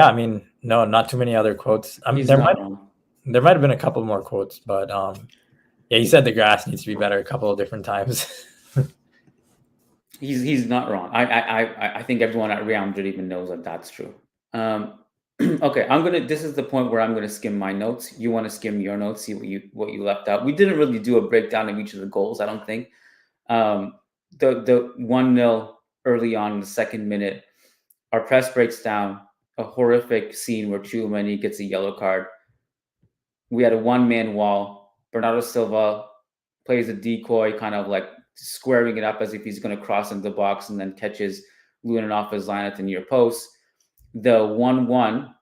I mean, no, not too many other quotes. I mean, there might have been a couple more quotes, but yeah, he said the grass needs to be better a couple of different times. He's not wrong. I think everyone at Real Madrid even knows that that's true. Okay, this is the point where I'm gonna skim my notes. You want to skim your notes, see what you left out. We didn't really do a breakdown of each of the goals, I don't think. The 1-0 early on in the second minute, our press breaks down, a horrific scene where Tchouaméni gets a yellow card. We had a one-man wall. Bernardo Silva plays a decoy, kind of like squaring it up as if he's going to cross into the box, and then catches Lunin off his line at the near post. The 1-1,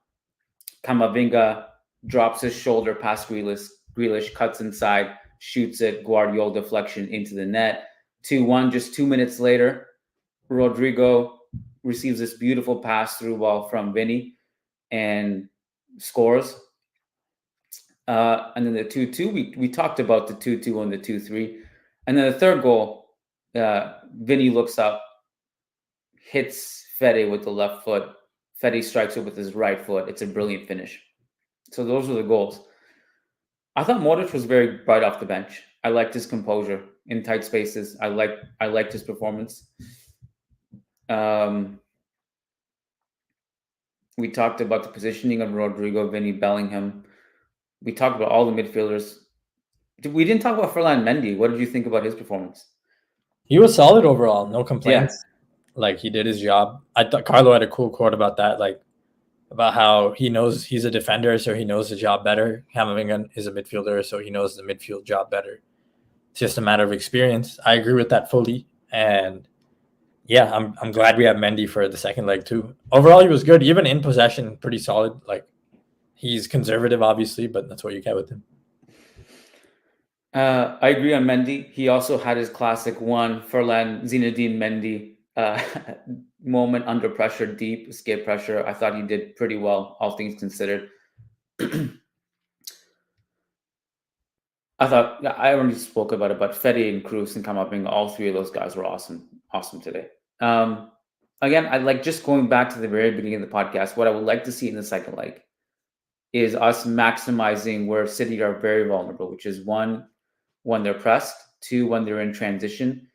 Camavinga drops his shoulder past Grealish, cuts inside, shoots it, Guardiola deflection into the net. 2-1, just 2 minutes later, Rodrigo receives this beautiful pass through ball from Vinny and scores. And then the 2-2, we talked about the 2-2 and the 2-3. And then the third goal, Vinny looks up, hits Fede with the left foot. Fede strikes it with his right foot. It's a brilliant finish. So those are the goals. I thought Modric was very bright off the bench. I liked his composure. in tight spaces. I liked his performance. We talked about the positioning of Rodrigo, Vinny, Bellingham. We talked about all the midfielders. We didn't talk about Ferland Mendy. What did you think about his performance? He was solid overall, no complaints. Yeah. Like, he did his job. I thought Carlo had a cool quote about that, like about how he knows he's a defender, so he knows the job better. Camavinga is a midfielder, so he knows the midfield job better. It's just a matter of experience. I agree with that fully. And yeah, I'm glad we have Mendy for the second leg too. Overall, he was good. Even in possession, pretty solid. Like, he's conservative, obviously, but that's what you get with him. I agree on Mendy. He also had his classic one, Ferland Zinedine Mendy moment under pressure, deep escape pressure. I thought he did pretty well, all things considered. I thought, I already spoke about it, but Fede and Kroos and Camavinga, all three of those guys were awesome today. Again, I like, just going back to the very beginning of the podcast, what I would like to see in the second leg is us maximizing where City are very vulnerable, which is 1, when they're pressed, 2, when they're in transition,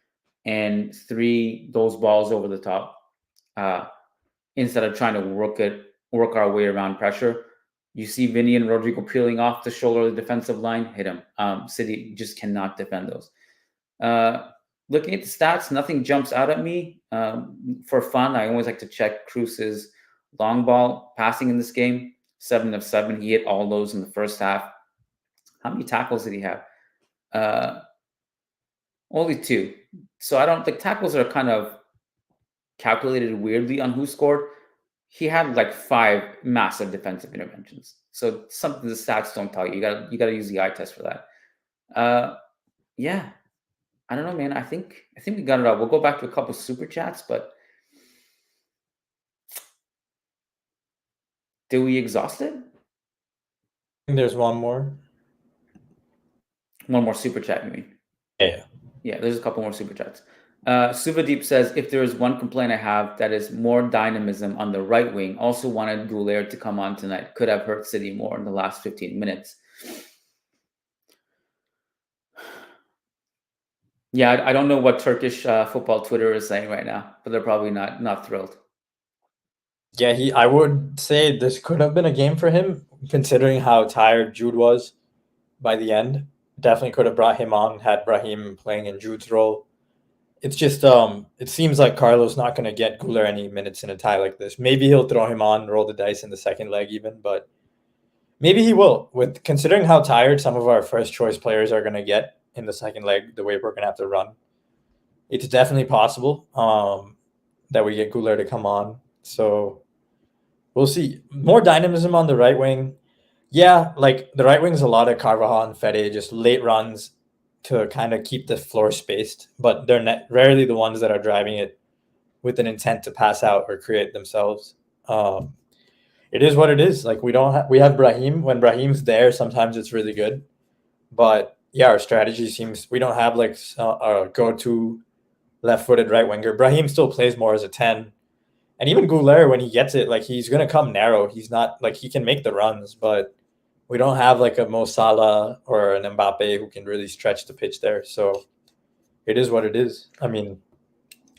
and 3, those balls over the top. Instead of trying to work our way around pressure. You see Vinny and Rodrigo peeling off the shoulder of the defensive line, hit him. City just cannot defend those. Looking at the stats, nothing jumps out at me. For fun, I always like to check Kroos's long ball passing in this game. 7 of 7. He hit all those in the first half. How many tackles did he have? Only 2. So I don't think tackles are kind of calculated weirdly on who scored. He had like 5 massive defensive interventions. So something the stats don't tell you. You gotta use the eye test for that. Yeah. I don't know, man. I think we got it all. We'll go back to a couple super chats, but did we exhaust it? I think there's one more. One more super chat, you mean? Yeah. Yeah, there's a couple more super chats. Suvadeep says, if there is one complaint I have, that is more dynamism on the right wing. Also wanted Goulet to come on tonight. Could have hurt City more in the last 15 minutes. Yeah, I don't know what Turkish football Twitter is saying right now, but they're probably not thrilled. Yeah, I would say this could have been a game for him, considering how tired Jude was by the end. Definitely could have brought him on, had Brahim playing in Jude's role. It's just it seems like Carlo's not going to get Goulet any minutes in a tie like this. Maybe he'll throw him on, roll the dice in the second leg even, but maybe he will. With considering how tired some of our first choice players are going to get in the second leg, the way we're going to have to run, it's definitely possible that we get Goulet to come on. So we'll see. More dynamism on the right wing. Yeah, like the right wing is a lot of Carvajal and Fede, just late runs to kind of keep the floor spaced, but they're rarely the ones that are driving it with an intent to pass out or create themselves. It is what it is. Like, we have Brahim. When Brahim's there, sometimes it's really good. But yeah, our strategy seems, we don't have like a go-to left-footed right winger. Brahim still plays more as a 10. And even Goulet, when he gets it, like, he's going to come narrow. He's not like, he can make the runs, but we don't have like a Mo Salah or an Mbappe who can really stretch the pitch there. So it is what it is. I mean,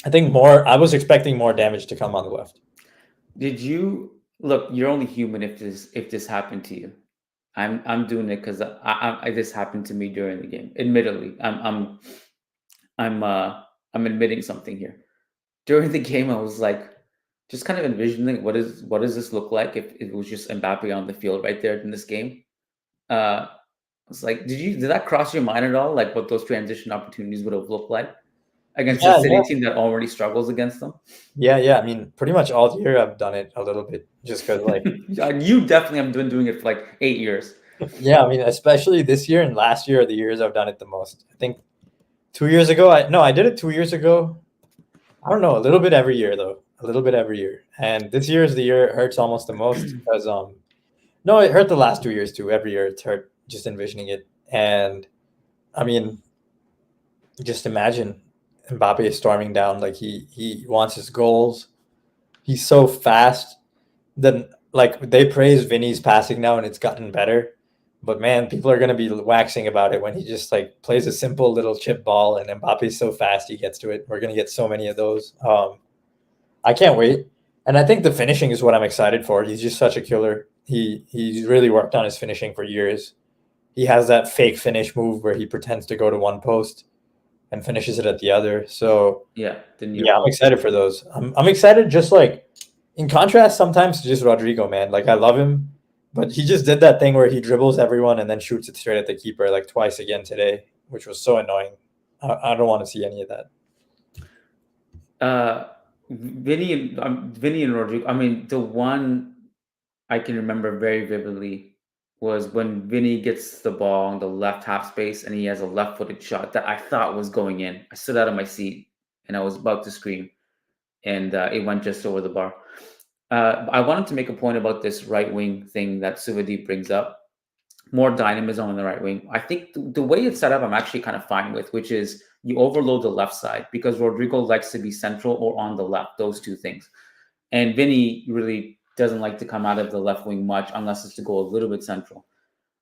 I was expecting more damage to come on the left. Did you look? You're only human if this happened to you. I'm doing it because this happened to me during the game. Admittedly, I'm admitting something here. During the game, I was like, just kind of envisioning what does this look like if it was just Mbappe on the field right there in this game. I was like, did that cross your mind at all? Like, what those transition opportunities would have looked like against a City team that already struggles against them? Yeah. I mean, pretty much all year I've done it a little bit, just because like you definitely have been doing it for like 8 years. Yeah, I mean, especially this year and last year are the years I've done it the most. I think 2 years ago, I did it 2 years ago. I don't know, a little bit every year though. A little bit every year. And this year is the year it hurts almost the most because no, it hurt the last 2 years too. Every year it's hurt just envisioning it. And I mean, just imagine Mbappe storming down, like he wants his goals. He's so fast. Then like they praise Vinny's passing now and it's gotten better. But man, people are going to be waxing about it when he just like plays a simple little chip ball and Mbappe's so fast he gets to it. We're going to get so many of those. I can't wait. And I think the finishing is what I'm excited for. He's just such a killer. He's really worked on his finishing for years. He has that fake finish move where he pretends to go to one post and finishes it at the other. So Yeah, I'm excited for those. I'm excited just like in contrast sometimes to just Rodrigo, man. Like I love him, but he just did that thing where he dribbles everyone and then shoots it straight at the keeper like twice again today, which was so annoying. I don't want to see any of that. Vinny and Rodrigo. I mean, the one I can remember very vividly was when Vinny gets the ball in the left half space and he has a left-footed shot that I thought was going in. I stood out of my seat and I was about to scream, and it went just over the bar. I wanted to make a point about this right wing thing that Subhadeep brings up. More dynamism on the right wing. I think the way it's set up, I'm actually kind of fine with, which is you overload the left side because Rodrigo likes to be central or on the left, those two things. And Vinny really doesn't like to come out of the left wing much unless it's to go a little bit central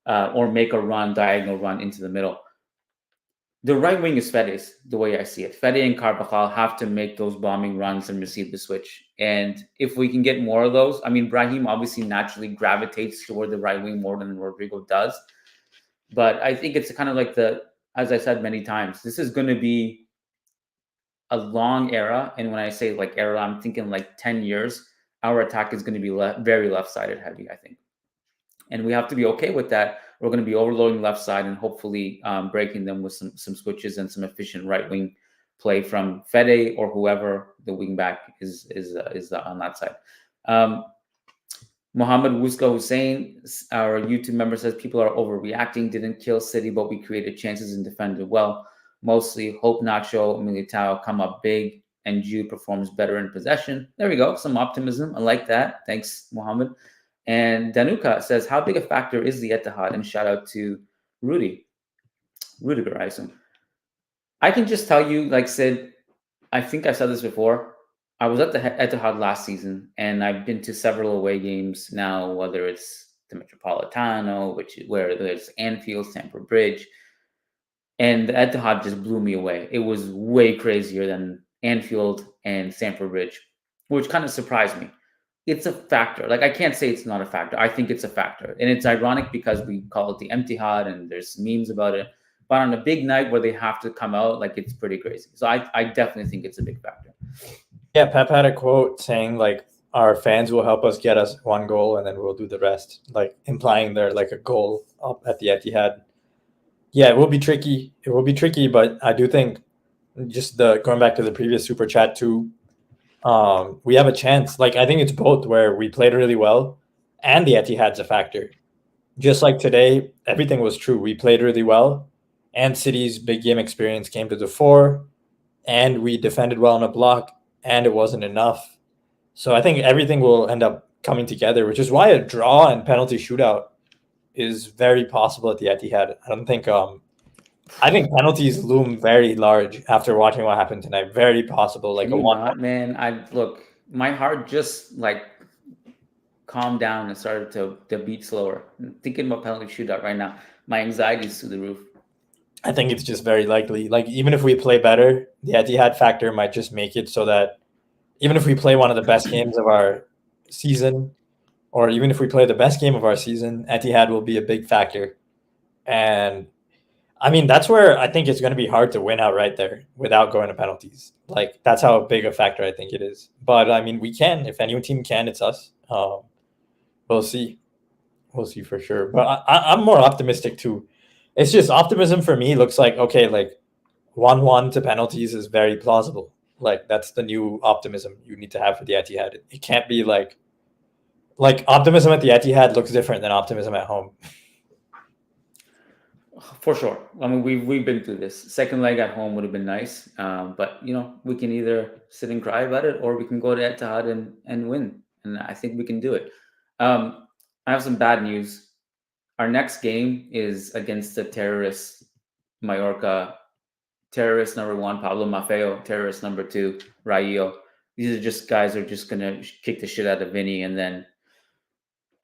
or make a diagonal run into the middle. The right wing is Fede's, the way I see it. Fede and Carvajal have to make those bombing runs and receive the switch. And if we can get more of those, I mean, Brahim obviously naturally gravitates toward the right wing more than Rodrigo does. But I think it's kind of like as I said many times, this is going to be a long era. And when I say like era, I'm thinking like 10 years. Our attack is going to be very left-sided heavy, I think. And we have to be okay with that. We're going to be overloading left side and hopefully breaking them with some switches and some efficient right wing play from Fede or whoever the wing back is on that side. Mohammed Wuska Hussein, our YouTube member, says people are overreacting. Didn't kill City, but we created chances and defended well. Mostly hope Nacho, Militao come up big and Jude performs better in possession. There we go. Some optimism. I like that. Thanks, Mohammed. And Danuka says, how big a factor is the Etihad? And shout out to Rudiger, I assume. I can just tell you, like Sid, I think I've said this before. I was at the Etihad last season, and I've been to several away games now, whether it's the Metropolitano, where there's Anfield, Stamford Bridge. And the Etihad just blew me away. It was way crazier than Anfield and Stamford Bridge, which kind of surprised me. It's a factor. Like, I can't say it's not a factor. I think it's a factor. And it's ironic because we call it the Etihad and there's memes about it. But on a big night where they have to come out, like, it's pretty crazy. So I definitely think it's a big factor. Yeah, Pep had a quote saying, like, our fans will help us get us one goal and then we'll do the rest, like implying they're like a goal up at the Etihad. Yeah, it will be tricky. It will be tricky, but I do think just going back to the previous super chat too, we have a chance. Like, I think it's both where we played really well and the Etihad's a factor. Just like today, everything was true. We played really well and City's big game experience came to the fore and we defended well on a block and it wasn't enough. So I think everything will end up coming together, which is why a draw and penalty shootout is very possible at the Etihad. I think penalties loom very large after watching what happened tonight. Very possible, like a one. Man, my heart just like calmed down and started to beat slower. I'm thinking about penalty shootout right now. My anxiety is through the roof. I think it's just very likely. Like, even if we play better, the Etihad factor might just make it so that even if we play one of the best games of our season, or even if we play the best game of our season, Etihad will be a big factor. And I mean, that's where I think it's going to be hard to win out right there without going to penalties. Like, that's how big a factor I think it is. But I mean, we can. If any team can, it's us. We'll see. We'll see for sure. But I'm more optimistic too. It's just optimism for me looks like, okay, like 1-1 to penalties is very plausible. Like, that's the new optimism you need to have for the Etihad. It can't be like optimism at the Etihad looks different than optimism at home. For sure. I mean, we've been through this. Second leg at home would have been nice, but we can either sit and cry about it, or we can go to Etihad and win. And I think we can do it. I have some bad news. Our next game is against the terrorist Mallorca. Terrorist number 1, Pablo Maffeo. Terrorist number 2, Rayo. These are just guys who are just gonna kick the shit out of Vinny, and then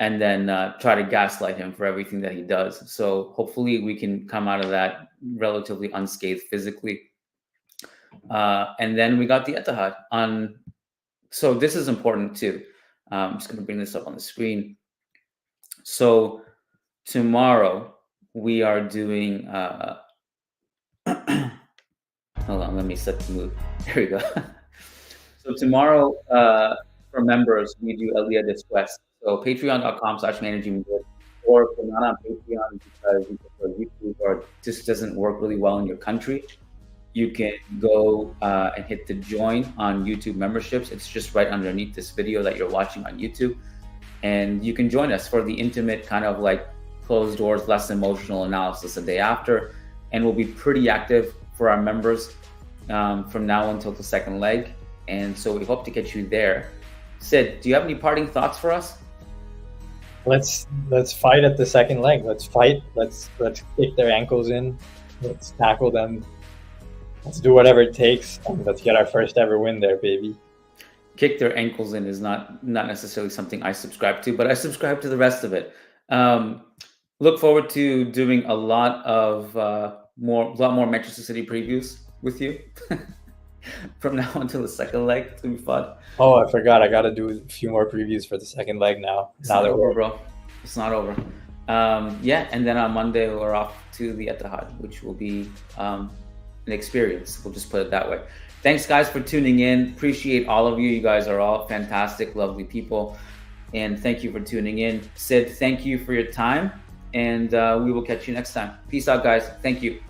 and then try to gaslight him for everything that he does. So hopefully we can come out of that relatively unscathed physically. And then we got the Etihad on. So this is important too. I'm just going to bring this up on the screen. So tomorrow we are doing. Hold on, let me set the mood. There we go. So tomorrow, for members, we do a Liga Después. So patreon.com/Managing Madrid. Or if you're not on Patreon because you prefer YouTube or just doesn't work really well in your country, you can go and hit the join on YouTube memberships. It's just right underneath this video that you're watching on YouTube. And you can join us for the intimate kind of like closed doors, less emotional analysis the day after. And we'll be pretty active for our members from now until the second leg. And so we hope to get you there. Sid, do you have any parting thoughts for us? Let's fight at the second leg. Let's fight. Let's kick their ankles in. Let's tackle them. Let's do whatever it takes. And let's get our first ever win there, baby. Kick their ankles in is not necessarily something I subscribe to, but I subscribe to the rest of it. Look forward to doing a lot more Manchester City previews with you from now until the second leg. It's gonna be fun. Oh, I forgot. I got to do a few more previews for the second leg now. It's not over, bro. It's not over. Yeah, and then on Monday we're off to the Etihad, which will be an experience. We'll just put it that way. Thanks, guys, for tuning in. Appreciate all of you. You guys are all fantastic, lovely people. And thank you for tuning in. Sid, thank you for your time. And we will catch you next time. Peace out, guys. Thank you.